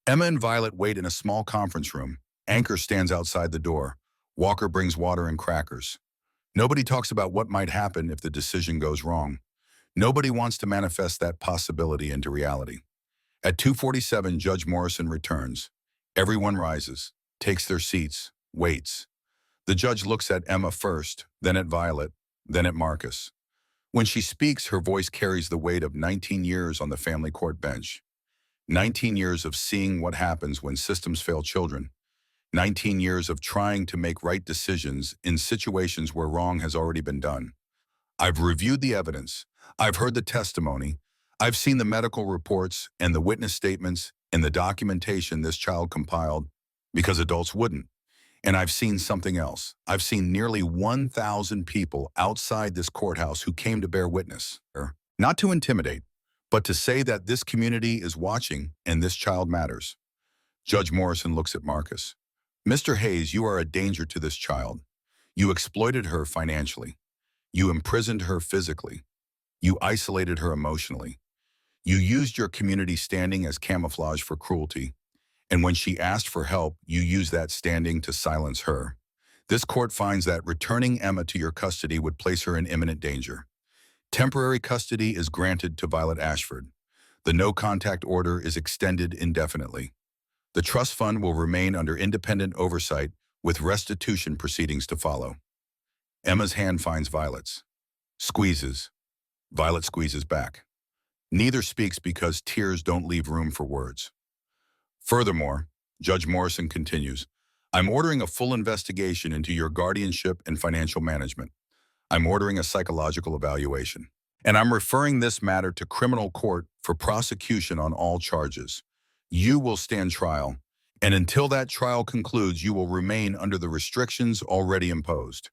Emma and Violet wait in a small conference room. Anchor stands outside the door. Walker brings water and crackers. Nobody talks about what might happen if the decision goes wrong. Nobody wants to manifest that possibility into reality. At 2:47, Judge Morrison returns. Everyone rises, takes their seats, waits. The judge looks at Emma first, then at Violet, then at Marcus. When she speaks, her voice carries the weight of 19 years on the family court bench. 19 years of seeing what happens when systems fail children. 19 years of trying to make right decisions in situations where wrong has already been done. I've reviewed the evidence. I've heard the testimony. I've seen the medical reports and the witness statements and the documentation this child compiled because adults wouldn't. And I've seen something else. I've seen nearly 1,000 people outside this courthouse who came to bear witness. Not to intimidate, but to say that this community is watching and this child matters. Judge Morrison looks at Marcus. Mr. Hayes, you are a danger to this child. You exploited her financially. You imprisoned her physically. You isolated her emotionally. You used your community standing as camouflage for cruelty. And when she asked for help, you used that standing to silence her. This court finds that returning Emma to your custody would place her in imminent danger. Temporary custody is granted to Violet Ashford. The no-contact order is extended indefinitely. The trust fund will remain under independent oversight with restitution proceedings to follow. Emma's hand finds Violet's. Squeezes. Violet squeezes back. Neither speaks because tears don't leave room for words. Furthermore, Judge Morrison continues, I'm ordering a full investigation into your guardianship and financial management. I'm ordering a psychological evaluation. And I'm referring this matter to criminal court for prosecution on all charges. You will stand trial, and until that trial concludes, you will remain under the restrictions already imposed.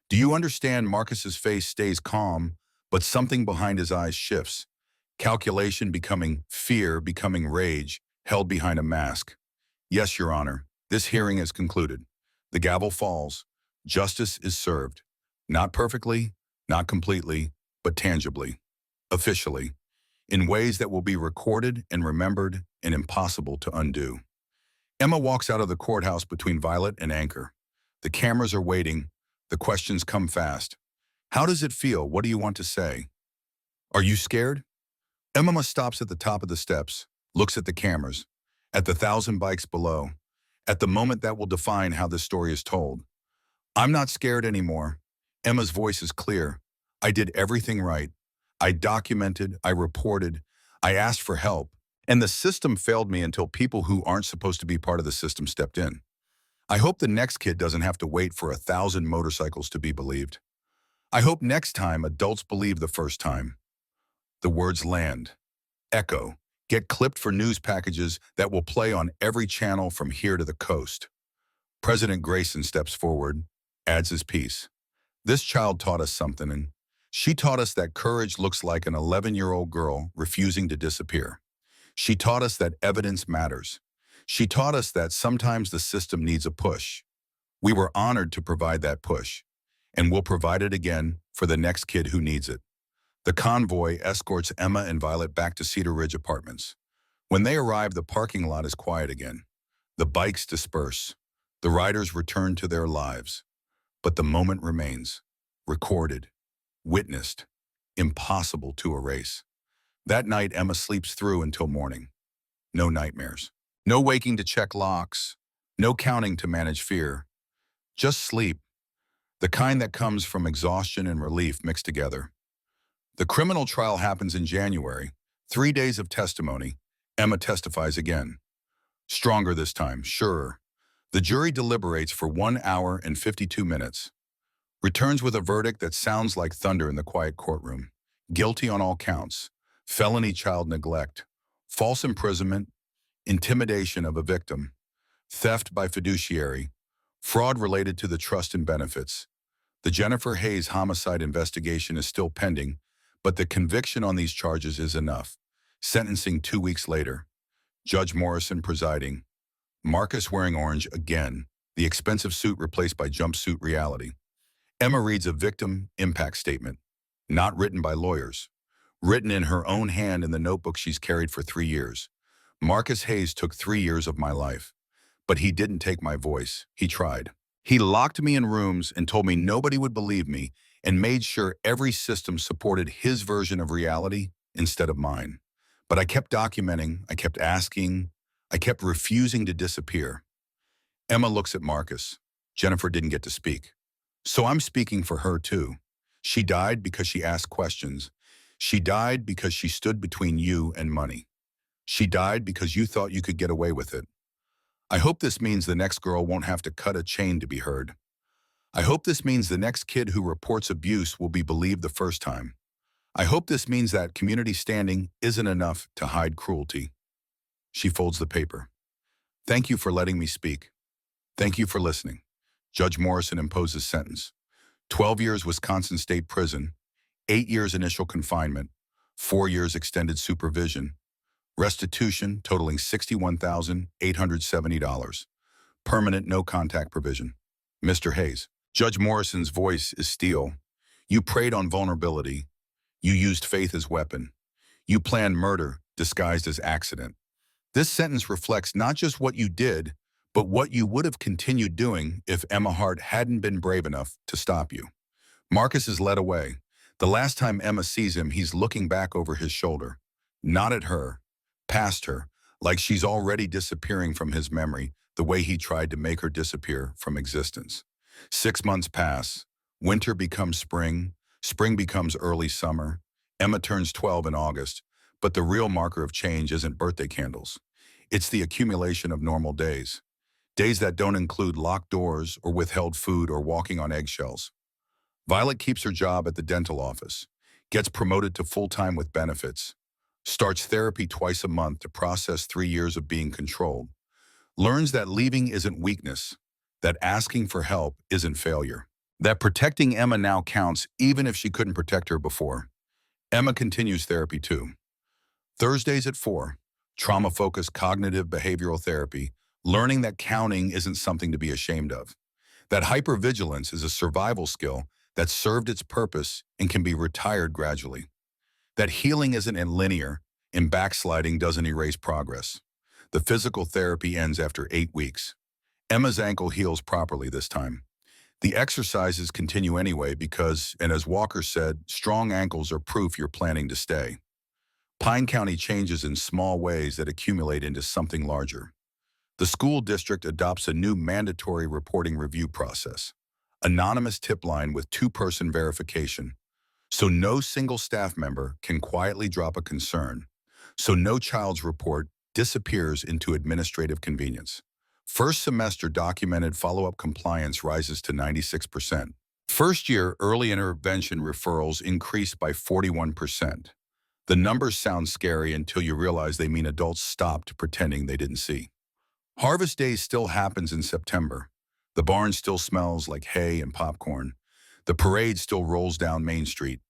Do you understand Marcus's face stays calm, but something behind his eyes shifts? Calculation becoming fear, becoming rage, held behind a mask. Yes, Your Honor, this hearing is concluded. The gavel falls. Justice is served. Not perfectly, not completely, but tangibly, officially, in ways that will be recorded and remembered and impossible to undo. Emma walks out of the courthouse between Violet and Anchor. The cameras are waiting. The questions come fast. How does it feel? What do you want to say? Are you scared? Emma stops at the top of the steps, looks at the cameras, at the 1,000 bikes below, at the moment that will define how this story is told. I'm not scared anymore. Emma's voice is clear. I did everything right. I documented, I reported, I asked for help, and the system failed me until people who aren't supposed to be part of the system stepped in. I hope the next kid doesn't have to wait for 1,000 motorcycles to be believed. I hope next time adults believe the first time. The words land, echo, get clipped for news packages that will play on every channel from here to the coast. President Grayson steps forward, adds his piece. This child taught us something, and she taught us that courage looks like an 11-year-old girl refusing to disappear. She taught us that evidence matters. She taught us that sometimes the system needs a push. We were honored to provide that push, and we'll provide it again for the next kid who needs it. The convoy escorts Emma and Violet back to Cedar Ridge Apartments. When they arrive, the parking lot is quiet again. The bikes disperse. The riders return to their lives. But the moment remains, recorded, witnessed, impossible to erase. That night, Emma sleeps through until morning. No nightmares. No waking to check locks. No counting to manage fear. Just sleep, the kind that comes from exhaustion and relief mixed together. The criminal trial happens in January. 3 days of testimony. Emma testifies again. Stronger this time, sure. The jury deliberates for 1 hour and 52 minutes. Returns with a verdict that sounds like thunder in the quiet courtroom. Guilty on all counts. Felony child neglect. False imprisonment. Intimidation of a victim. Theft by fiduciary. Fraud related to the trust and benefits. The Jennifer Hayes homicide investigation is still pending, but the conviction on these charges is enough. Sentencing 2 weeks later. Judge Morrison presiding. Marcus wearing orange again, the expensive suit replaced by jumpsuit reality. Emma reads a victim impact statement, not written by lawyers, written in her own hand in the notebook she's carried for 3 years. Marcus Hayes took 3 years of my life, but he didn't take my voice. He tried. He locked me in rooms and told me nobody would believe me and made sure every system supported his version of reality instead of mine. But I kept documenting, I kept asking, I kept refusing to disappear. Emma looks at Marcus. Jennifer didn't get to speak. So I'm speaking for her too. She died because she asked questions. She died because she stood between you and money. She died because you thought you could get away with it. I hope this means the next girl won't have to cut a chain to be heard. I hope this means the next kid who reports abuse will be believed the first time. I hope this means that community standing isn't enough to hide cruelty. She folds the paper. Thank you for letting me speak. Thank you for listening. Judge Morrison imposes sentence. 12 years Wisconsin State Prison, 8 years initial confinement, 4 years extended supervision, restitution totaling $61,870, permanent no contact provision. Mr. Hayes, Judge Morrison's voice is steel. You preyed on vulnerability. You used faith as weapon. You planned murder disguised as accident. This sentence reflects not just what you did, but what you would have continued doing if Emma Hart hadn't been brave enough to stop you. Marcus is led away. The last time Emma sees him, he's looking back over his shoulder. Not at her, past her, like she's already disappearing from his memory, the way he tried to make her disappear from existence. 6 months pass. Winter becomes spring. Spring becomes early summer. Emma turns 12 in August. But the real marker of change isn't birthday candles. It's the accumulation of normal days. Days that don't include locked doors or withheld food or walking on eggshells. Violet keeps her job at the dental office, gets promoted to full-time with benefits, starts therapy twice a month to process 3 years of being controlled, learns that leaving isn't weakness, that asking for help isn't failure, that protecting Emma now counts even if she couldn't protect her before. Emma continues therapy too. Thursdays at 4, trauma-focused cognitive behavioral therapy, learning that counting isn't something to be ashamed of, that hypervigilance is a survival skill that served its purpose and can be retired gradually, that healing isn't linear and backsliding doesn't erase progress. The physical therapy ends after 8 weeks. Emma's ankle heals properly this time. The exercises continue anyway because, and as Walker said, strong ankles are proof you're planning to stay. Pine County changes in small ways that accumulate into something larger. The school district adopts a new mandatory reporting review process, anonymous tip line with 2-person verification, so no single staff member can quietly drop a concern, so no child's report disappears into administrative convenience. First semester documented follow-up compliance rises to 96%. First year early intervention referrals increased by 41%. The numbers sound scary until you realize they mean adults stopped pretending they didn't see. Harvest Day still happens in September. The barn still smells like hay and popcorn. The parade still rolls down Main Street.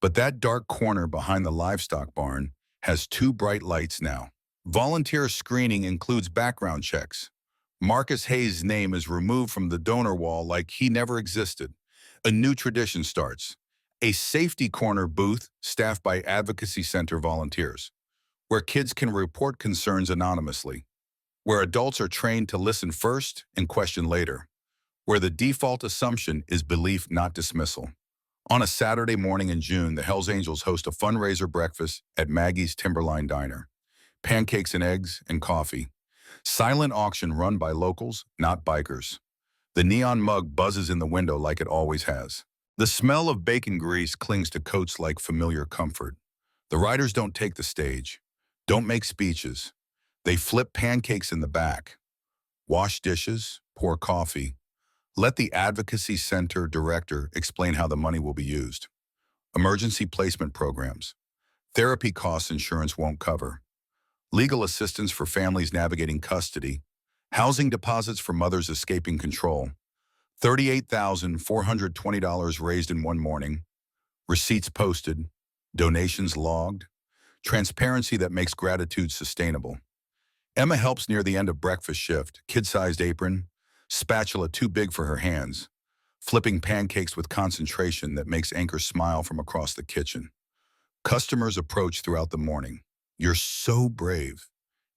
But that dark corner behind the livestock barn has 2 bright lights now. Volunteer screening includes background checks. Marcus Hayes' name is removed from the donor wall like he never existed. A new tradition starts. A safety corner booth staffed by Advocacy Center volunteers, where kids can report concerns anonymously. where adults are trained to listen first and question later, where the default assumption is belief, not dismissal. On a Saturday morning in June, the Hells Angels host a fundraiser breakfast at Maggie's Timberline Diner. Pancakes and eggs and coffee. Silent auction run by locals, not bikers. The neon mug buzzes in the window like it always has. The smell of bacon grease clings to coats like familiar comfort. The riders don't take the stage, don't make speeches. They flip pancakes in the back, wash dishes, pour coffee. Let the Advocacy Center director explain how the money will be used. Emergency placement programs. Therapy costs insurance won't cover. Legal assistance for families navigating custody. Housing deposits for mothers escaping control. $38,420 raised in one morning. Receipts posted. Donations logged. Transparency that makes gratitude sustainable. Emma helps near the end of breakfast shift, kid-sized apron, spatula too big for her hands, flipping pancakes with concentration that makes Anchor smile from across the kitchen. Customers approach throughout the morning. You're so brave.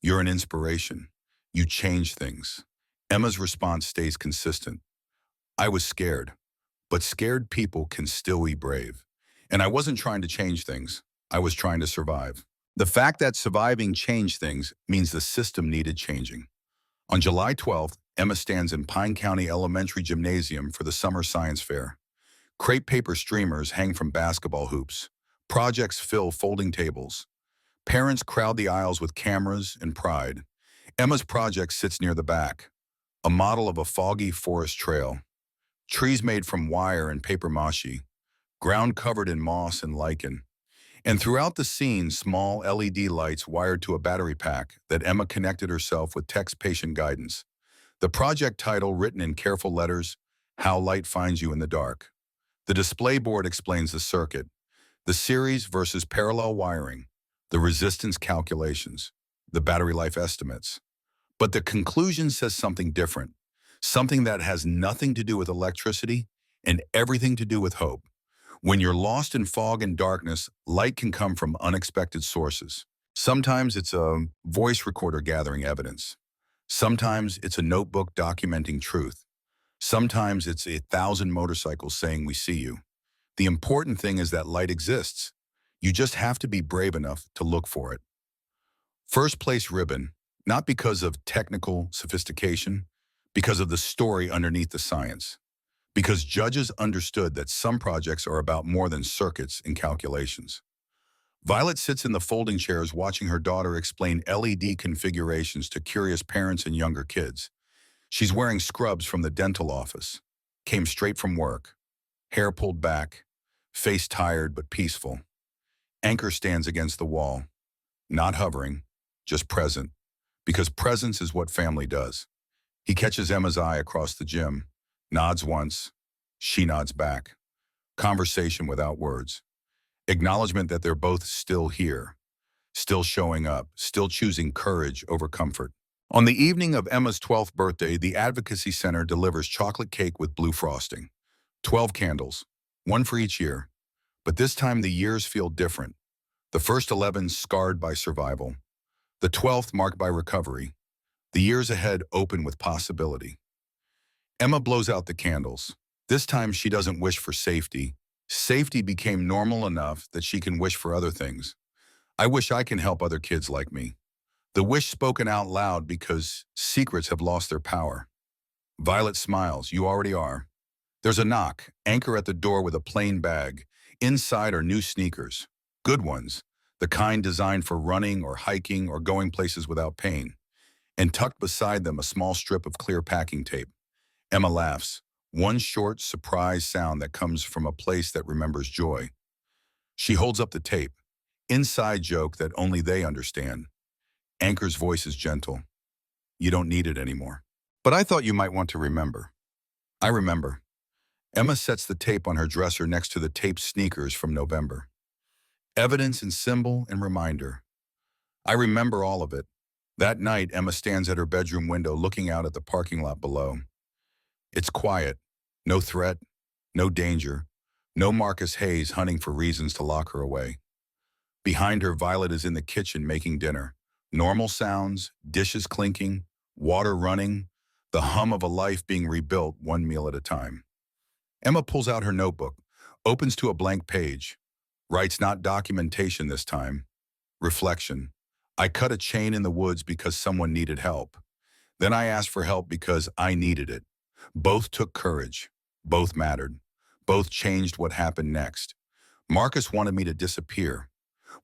You're an inspiration. You change things. Emma's response stays consistent. I was scared, but scared people can still be brave. And I wasn't trying to change things. I was trying to survive. The fact that surviving changed things means the system needed changing. On July 12th, Emma stands in Pine County Elementary Gymnasium for the summer science fair. Crepe paper streamers hang from basketball hoops. Projects fill folding tables. Parents crowd the aisles with cameras and pride. Emma's project sits near the back, a model of a foggy forest trail. Trees made from wire and paper mache, ground covered in moss and lichen. And throughout the scene, small LED lights wired to a battery pack that Emma connected herself with text patient guidance. The project title written in careful letters, How Light Finds You in the Dark. The display board explains the circuit, the series versus parallel wiring, the resistance calculations, the battery life estimates. But the conclusion says something different, something that has nothing to do with electricity and everything to do with hope. When you're lost in fog and darkness, light can come from unexpected sources. Sometimes it's a voice recorder gathering evidence. Sometimes it's a notebook documenting truth. Sometimes it's 1,000 motorcycles saying we see you. The important thing is that light exists. You just have to be brave enough to look for it. First place ribbon, not because of technical sophistication, because of the story underneath the science. Because judges understood that some projects are about more than circuits and calculations. Violet sits in the folding chairs watching her daughter explain LED configurations to curious parents and younger kids. She's wearing scrubs from the dental office, came straight from work, hair pulled back, face tired but peaceful. Anchor stands against the wall, not hovering, just present, because presence is what family does. He catches Emma's eye across the gym, nods once, she nods back. Conversation without words. Acknowledgement that they're both still here, still showing up, still choosing courage over comfort. On the evening of Emma's 12th birthday, the Advocacy Center delivers chocolate cake with blue frosting. 12 candles, one for each year. But this time the years feel different. The first 11 scarred by survival. The 12th marked by recovery. The years ahead open with possibility. Emma blows out the candles. This time she doesn't wish for safety. Safety became normal enough that she can wish for other things. I wish I can help other kids like me. The wish spoken out loud because secrets have lost their power. Violet smiles. You already are. There's a knock. Anchor at the door with a plain bag. Inside are new sneakers. Good ones. The kind designed for running or hiking or going places without pain. And tucked beside them a small strip of clear packing tape. Emma laughs. One short, surprise sound that comes from a place that remembers joy. She holds up the tape. Inside joke that only they understand. Anchor's voice is gentle. You don't need it anymore. But I thought you might want to remember. I remember. Emma sets the tape on her dresser next to the taped sneakers from November. Evidence and symbol and reminder. I remember all of it. That night, Emma stands at her bedroom window looking out at the parking lot below. It's quiet. No threat. No danger. No Marcus Hayes hunting for reasons to lock her away. Behind her, Violet is in the kitchen making dinner. Normal sounds, dishes clinking, water running, the hum of a life being rebuilt one meal at a time. Emma pulls out her notebook, opens to a blank page, writes not documentation this time, reflection. I cut a chain in the woods because someone needed help. Then I asked for help because I needed it. Both took courage. Both mattered. Both changed what happened next. Marcus wanted me to disappear,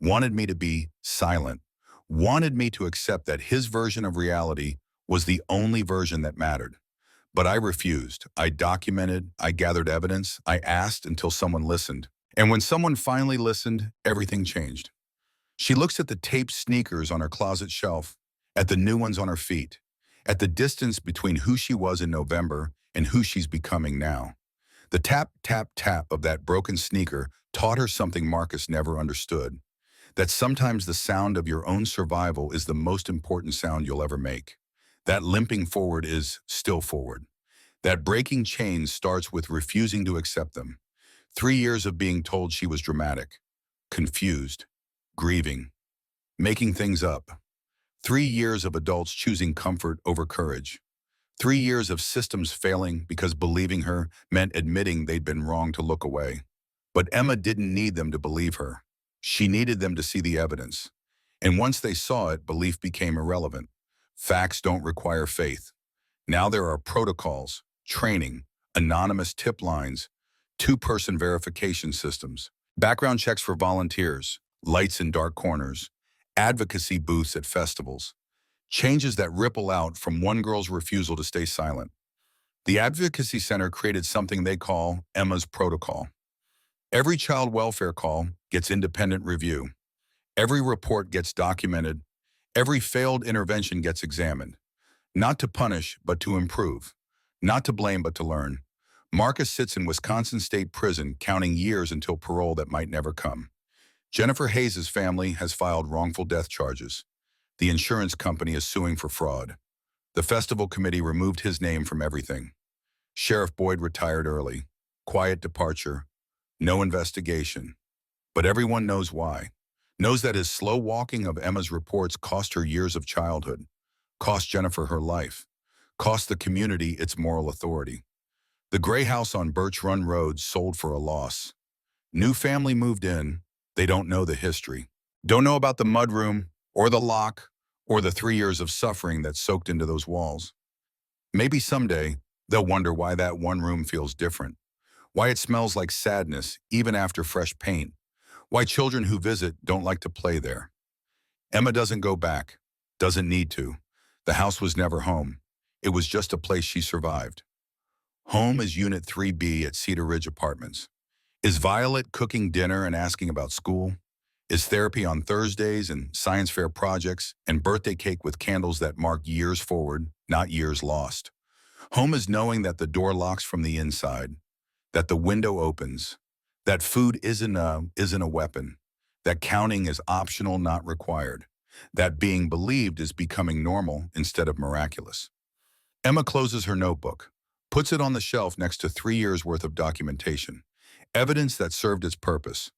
wanted me to be silent, wanted me to accept that his version of reality was the only version that mattered. But I refused. I documented, I gathered evidence, I asked until someone listened. And when someone finally listened, everything changed. She looks at the taped sneakers on her closet shelf, at the new ones on her feet, at the distance between who she was in November and who she's becoming now. The tap, tap, tap of that broken sneaker taught her something Marcus never understood, that sometimes the sound of your own survival is the most important sound you'll ever make. That limping forward is still forward. That breaking chains starts with refusing to accept them. 3 years of being told she was dramatic, confused, grieving, making things up. 3 years of adults choosing comfort over courage. 3 years of systems failing because believing her meant admitting they'd been wrong to look away. But Emma didn't need them to believe her. She needed them to see the evidence. And once they saw it, belief became irrelevant. Facts don't require faith. Now there are protocols, training, anonymous tip lines, two-person verification systems, background checks for volunteers, lights in dark corners, advocacy booths at festivals, changes that ripple out from one girl's refusal to stay silent. The Advocacy Center created something they call Emma's Protocol. Every child welfare call gets independent review. Every report gets documented. Every failed intervention gets examined. Not to punish, but to improve. Not to blame, but to learn. Marcus sits in Wisconsin State Prison counting years until parole that might never come. Jennifer Hayes' family has filed wrongful death charges. The insurance company is suing for fraud. The festival committee removed his name from everything. Sheriff Boyd retired early. Quiet departure. No investigation. But everyone knows why. Knows that his slow walking of Emma's reports cost her years of childhood, cost Jennifer her life, cost the community its moral authority. The gray house on Birch Run Road sold for a loss. New family moved in. They don't know the history. Don't know about the mudroom, or the lock, or the 3 years of suffering that soaked into those walls. Maybe someday, they'll wonder why that one room feels different, why it smells like sadness even after fresh paint, why children who visit don't like to play there. Emma doesn't go back, doesn't need to. The house was never home. It was just a place she survived. Home is Unit 3B at Cedar Ridge Apartments. Is Violet cooking dinner and asking about school? Is therapy on Thursdays and science fair projects and birthday cake with candles that mark years forward, not years lost? Home is knowing that the door locks from the inside, that the window opens, that food isn't a weapon, that counting is optional, not required, that being believed is becoming normal instead of miraculous. Emma closes her notebook, puts it on the shelf next to 3 years' worth of documentation, evidence that served its purpose,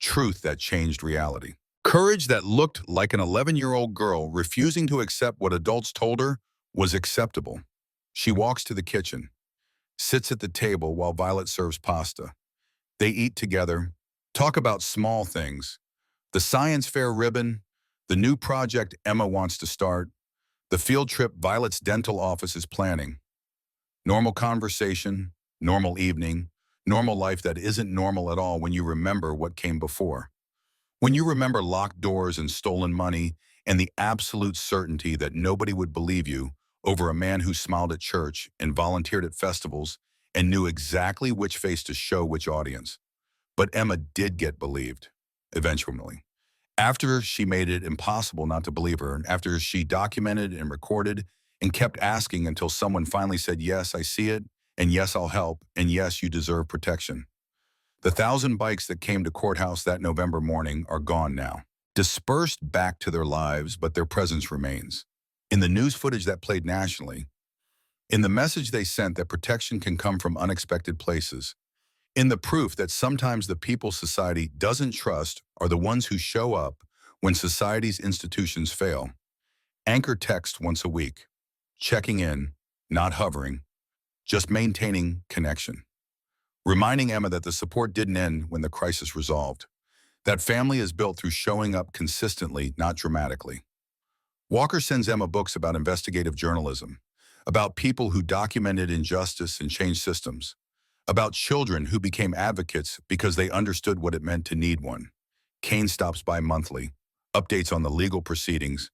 truth that changed reality. Courage that looked like an 11-year-old girl refusing to accept what adults told her was acceptable. She walks to the kitchen, sits at the table while Violet serves pasta. They eat together, talk about small things, the science fair ribbon, the new project Emma wants to start, the field trip Violet's dental office is planning. Normal conversation, normal evening, normal life that isn't normal at all when you remember what came before. When you remember locked doors and stolen money and the absolute certainty that nobody would believe you over a man who smiled at church and volunteered at festivals and knew exactly which face to show which audience. But Emma did get believed, eventually. After she made it impossible not to believe her, after she documented and recorded and kept asking until someone finally said, yes, I see it, and yes, I'll help, and yes, you deserve protection. The 1,000 bikes that came to courthouse that November morning are gone now, dispersed back to their lives, but their presence remains. In the news footage that played nationally, in the message they sent that protection can come from unexpected places, in the proof that sometimes the people society doesn't trust are the ones who show up when society's institutions fail. Anchor text once a week. checking in, not hovering, just maintaining connection. Reminding Emma that the support didn't end when the crisis resolved. That family is built through showing up consistently, not dramatically. Walker sends Emma books about investigative journalism, about people who documented injustice and changed systems, about children who became advocates because they understood what it meant to need one. Kane stops by monthly, updates on the legal proceedings,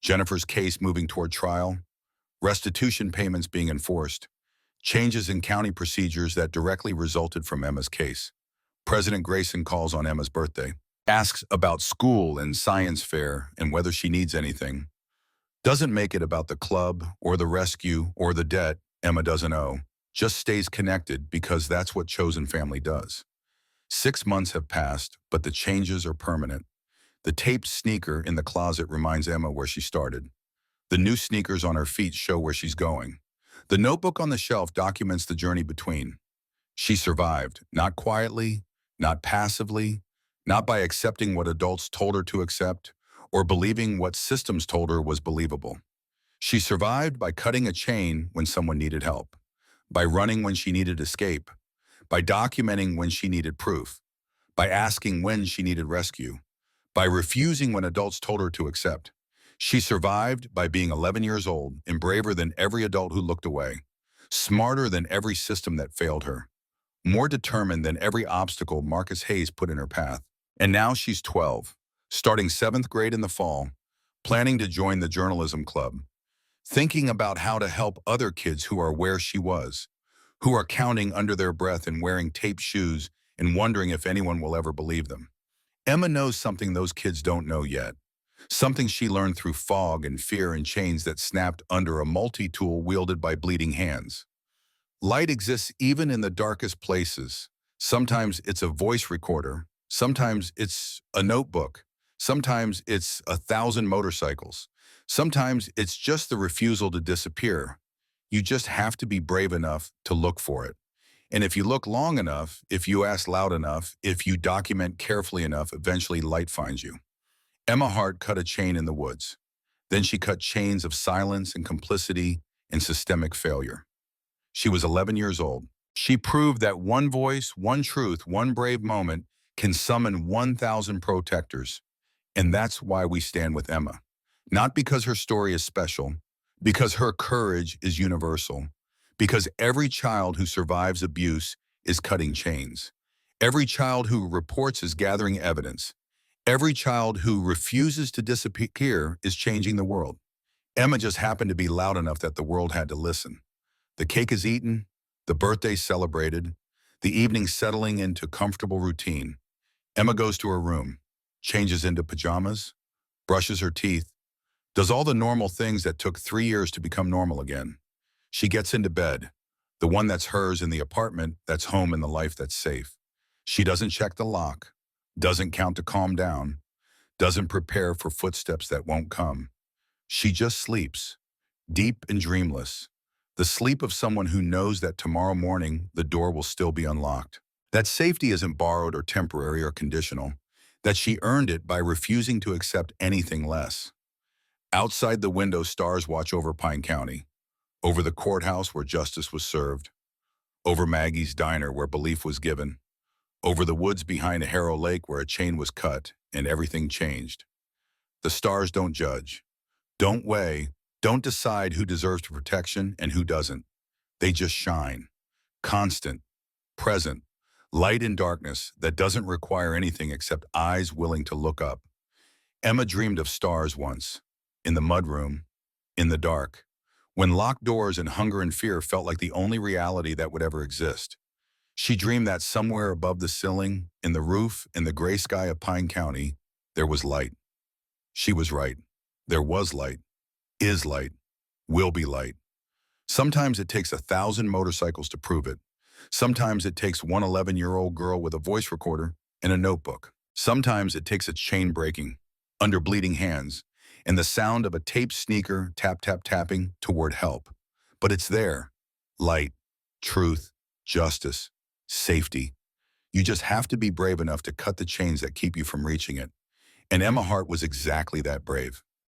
Jennifer's case moving toward trial, restitution payments being enforced, changes in county procedures that directly resulted from Emma's case. President Grayson calls on Emma's birthday, asks about school and science fair and whether she needs anything. Doesn't make it about the club or the rescue or the debt Emma doesn't owe. Just stays connected because that's what chosen family does. 6 months have passed, but the changes are permanent. The taped sneaker in the closet reminds Emma where she started. The new sneakers on her feet show where she's going. The notebook on the shelf documents the journey between. She survived, not quietly, not passively, not by accepting what adults told her to accept, or believing what systems told her was believable. She survived by cutting a chain when someone needed help, by running when she needed escape, by documenting when she needed proof, by asking when she needed rescue, by refusing when adults told her to accept. She survived by being 11 years old and braver than every adult who looked away, smarter than every system that failed her, more determined than every obstacle Marcus Hayes put in her path. And now she's 12, starting 7th grade in the fall, planning to join the journalism club, thinking about how to help other kids who are where she was, who are counting under their breath and wearing taped shoes and wondering if anyone will ever believe them. Emma knows something those kids don't know yet, something she learned through fog and fear and chains that snapped under a multi-tool wielded by bleeding hands. Light exists even in the darkest places. Sometimes it's a voice recorder, sometimes it's a notebook, sometimes it's 1,000 motorcycles, sometimes it's just the refusal to disappear. You just have to be brave enough to look for it. And if you look long enough, if you ask loud enough, if you document carefully enough, eventually light finds you. Emma Hart cut a chain in the woods. Then she cut chains of silence and complicity and systemic failure. She was 11 years old. She proved that one voice, one truth, one brave moment can summon 1,000 protectors. And that's why we stand with Emma. Not because her story is special, because her courage is universal, because every child who survives abuse is cutting chains. Every child who reports is gathering evidence. Every child who refuses to disappear is changing the world. Emma just happened to be loud enough that the world had to listen. The cake is eaten, the birthday celebrated, the evening settling into comfortable routine. Emma goes to her room, changes into pajamas, brushes her teeth, does all the normal things that took 3 years to become normal again. She gets into bed, the one that's hers in the apartment that's home in the life that's safe. She doesn't check the lock, doesn't count to calm down, doesn't prepare for footsteps that won't come. She just sleeps, deep and dreamless, the sleep of someone who knows that tomorrow morning the door will still be unlocked. That safety isn't borrowed or temporary or conditional, that she earned it by refusing to accept anything less. Outside the window, stars watch over Pine County, over the courthouse where justice was served, over Maggie's diner where belief was given, over the woods behind Harrow Lake where a chain was cut and everything changed. The stars don't judge, don't weigh, don't decide who deserves protection and who doesn't. They just shine, constant, present, light in darkness that doesn't require anything except eyes willing to look up. Emma dreamed of stars once, in the mudroom, in the dark, when locked doors and hunger and fear felt like the only reality that would ever exist. She dreamed that somewhere above the ceiling, in the roof, in the gray sky of Pine County, there was light. She was right. There was light, is light, will be light. Sometimes it takes 1,000 motorcycles to prove it. Sometimes it takes one 11-year-old girl with a voice recorder and a notebook. Sometimes it takes a chain breaking, under bleeding hands, and the sound of a taped sneaker tap, tap, tapping toward help. But it's there. Light, truth, justice, safety. You just have to be brave enough to cut the chains that keep you from reaching it. And Emma Hart was exactly that brave.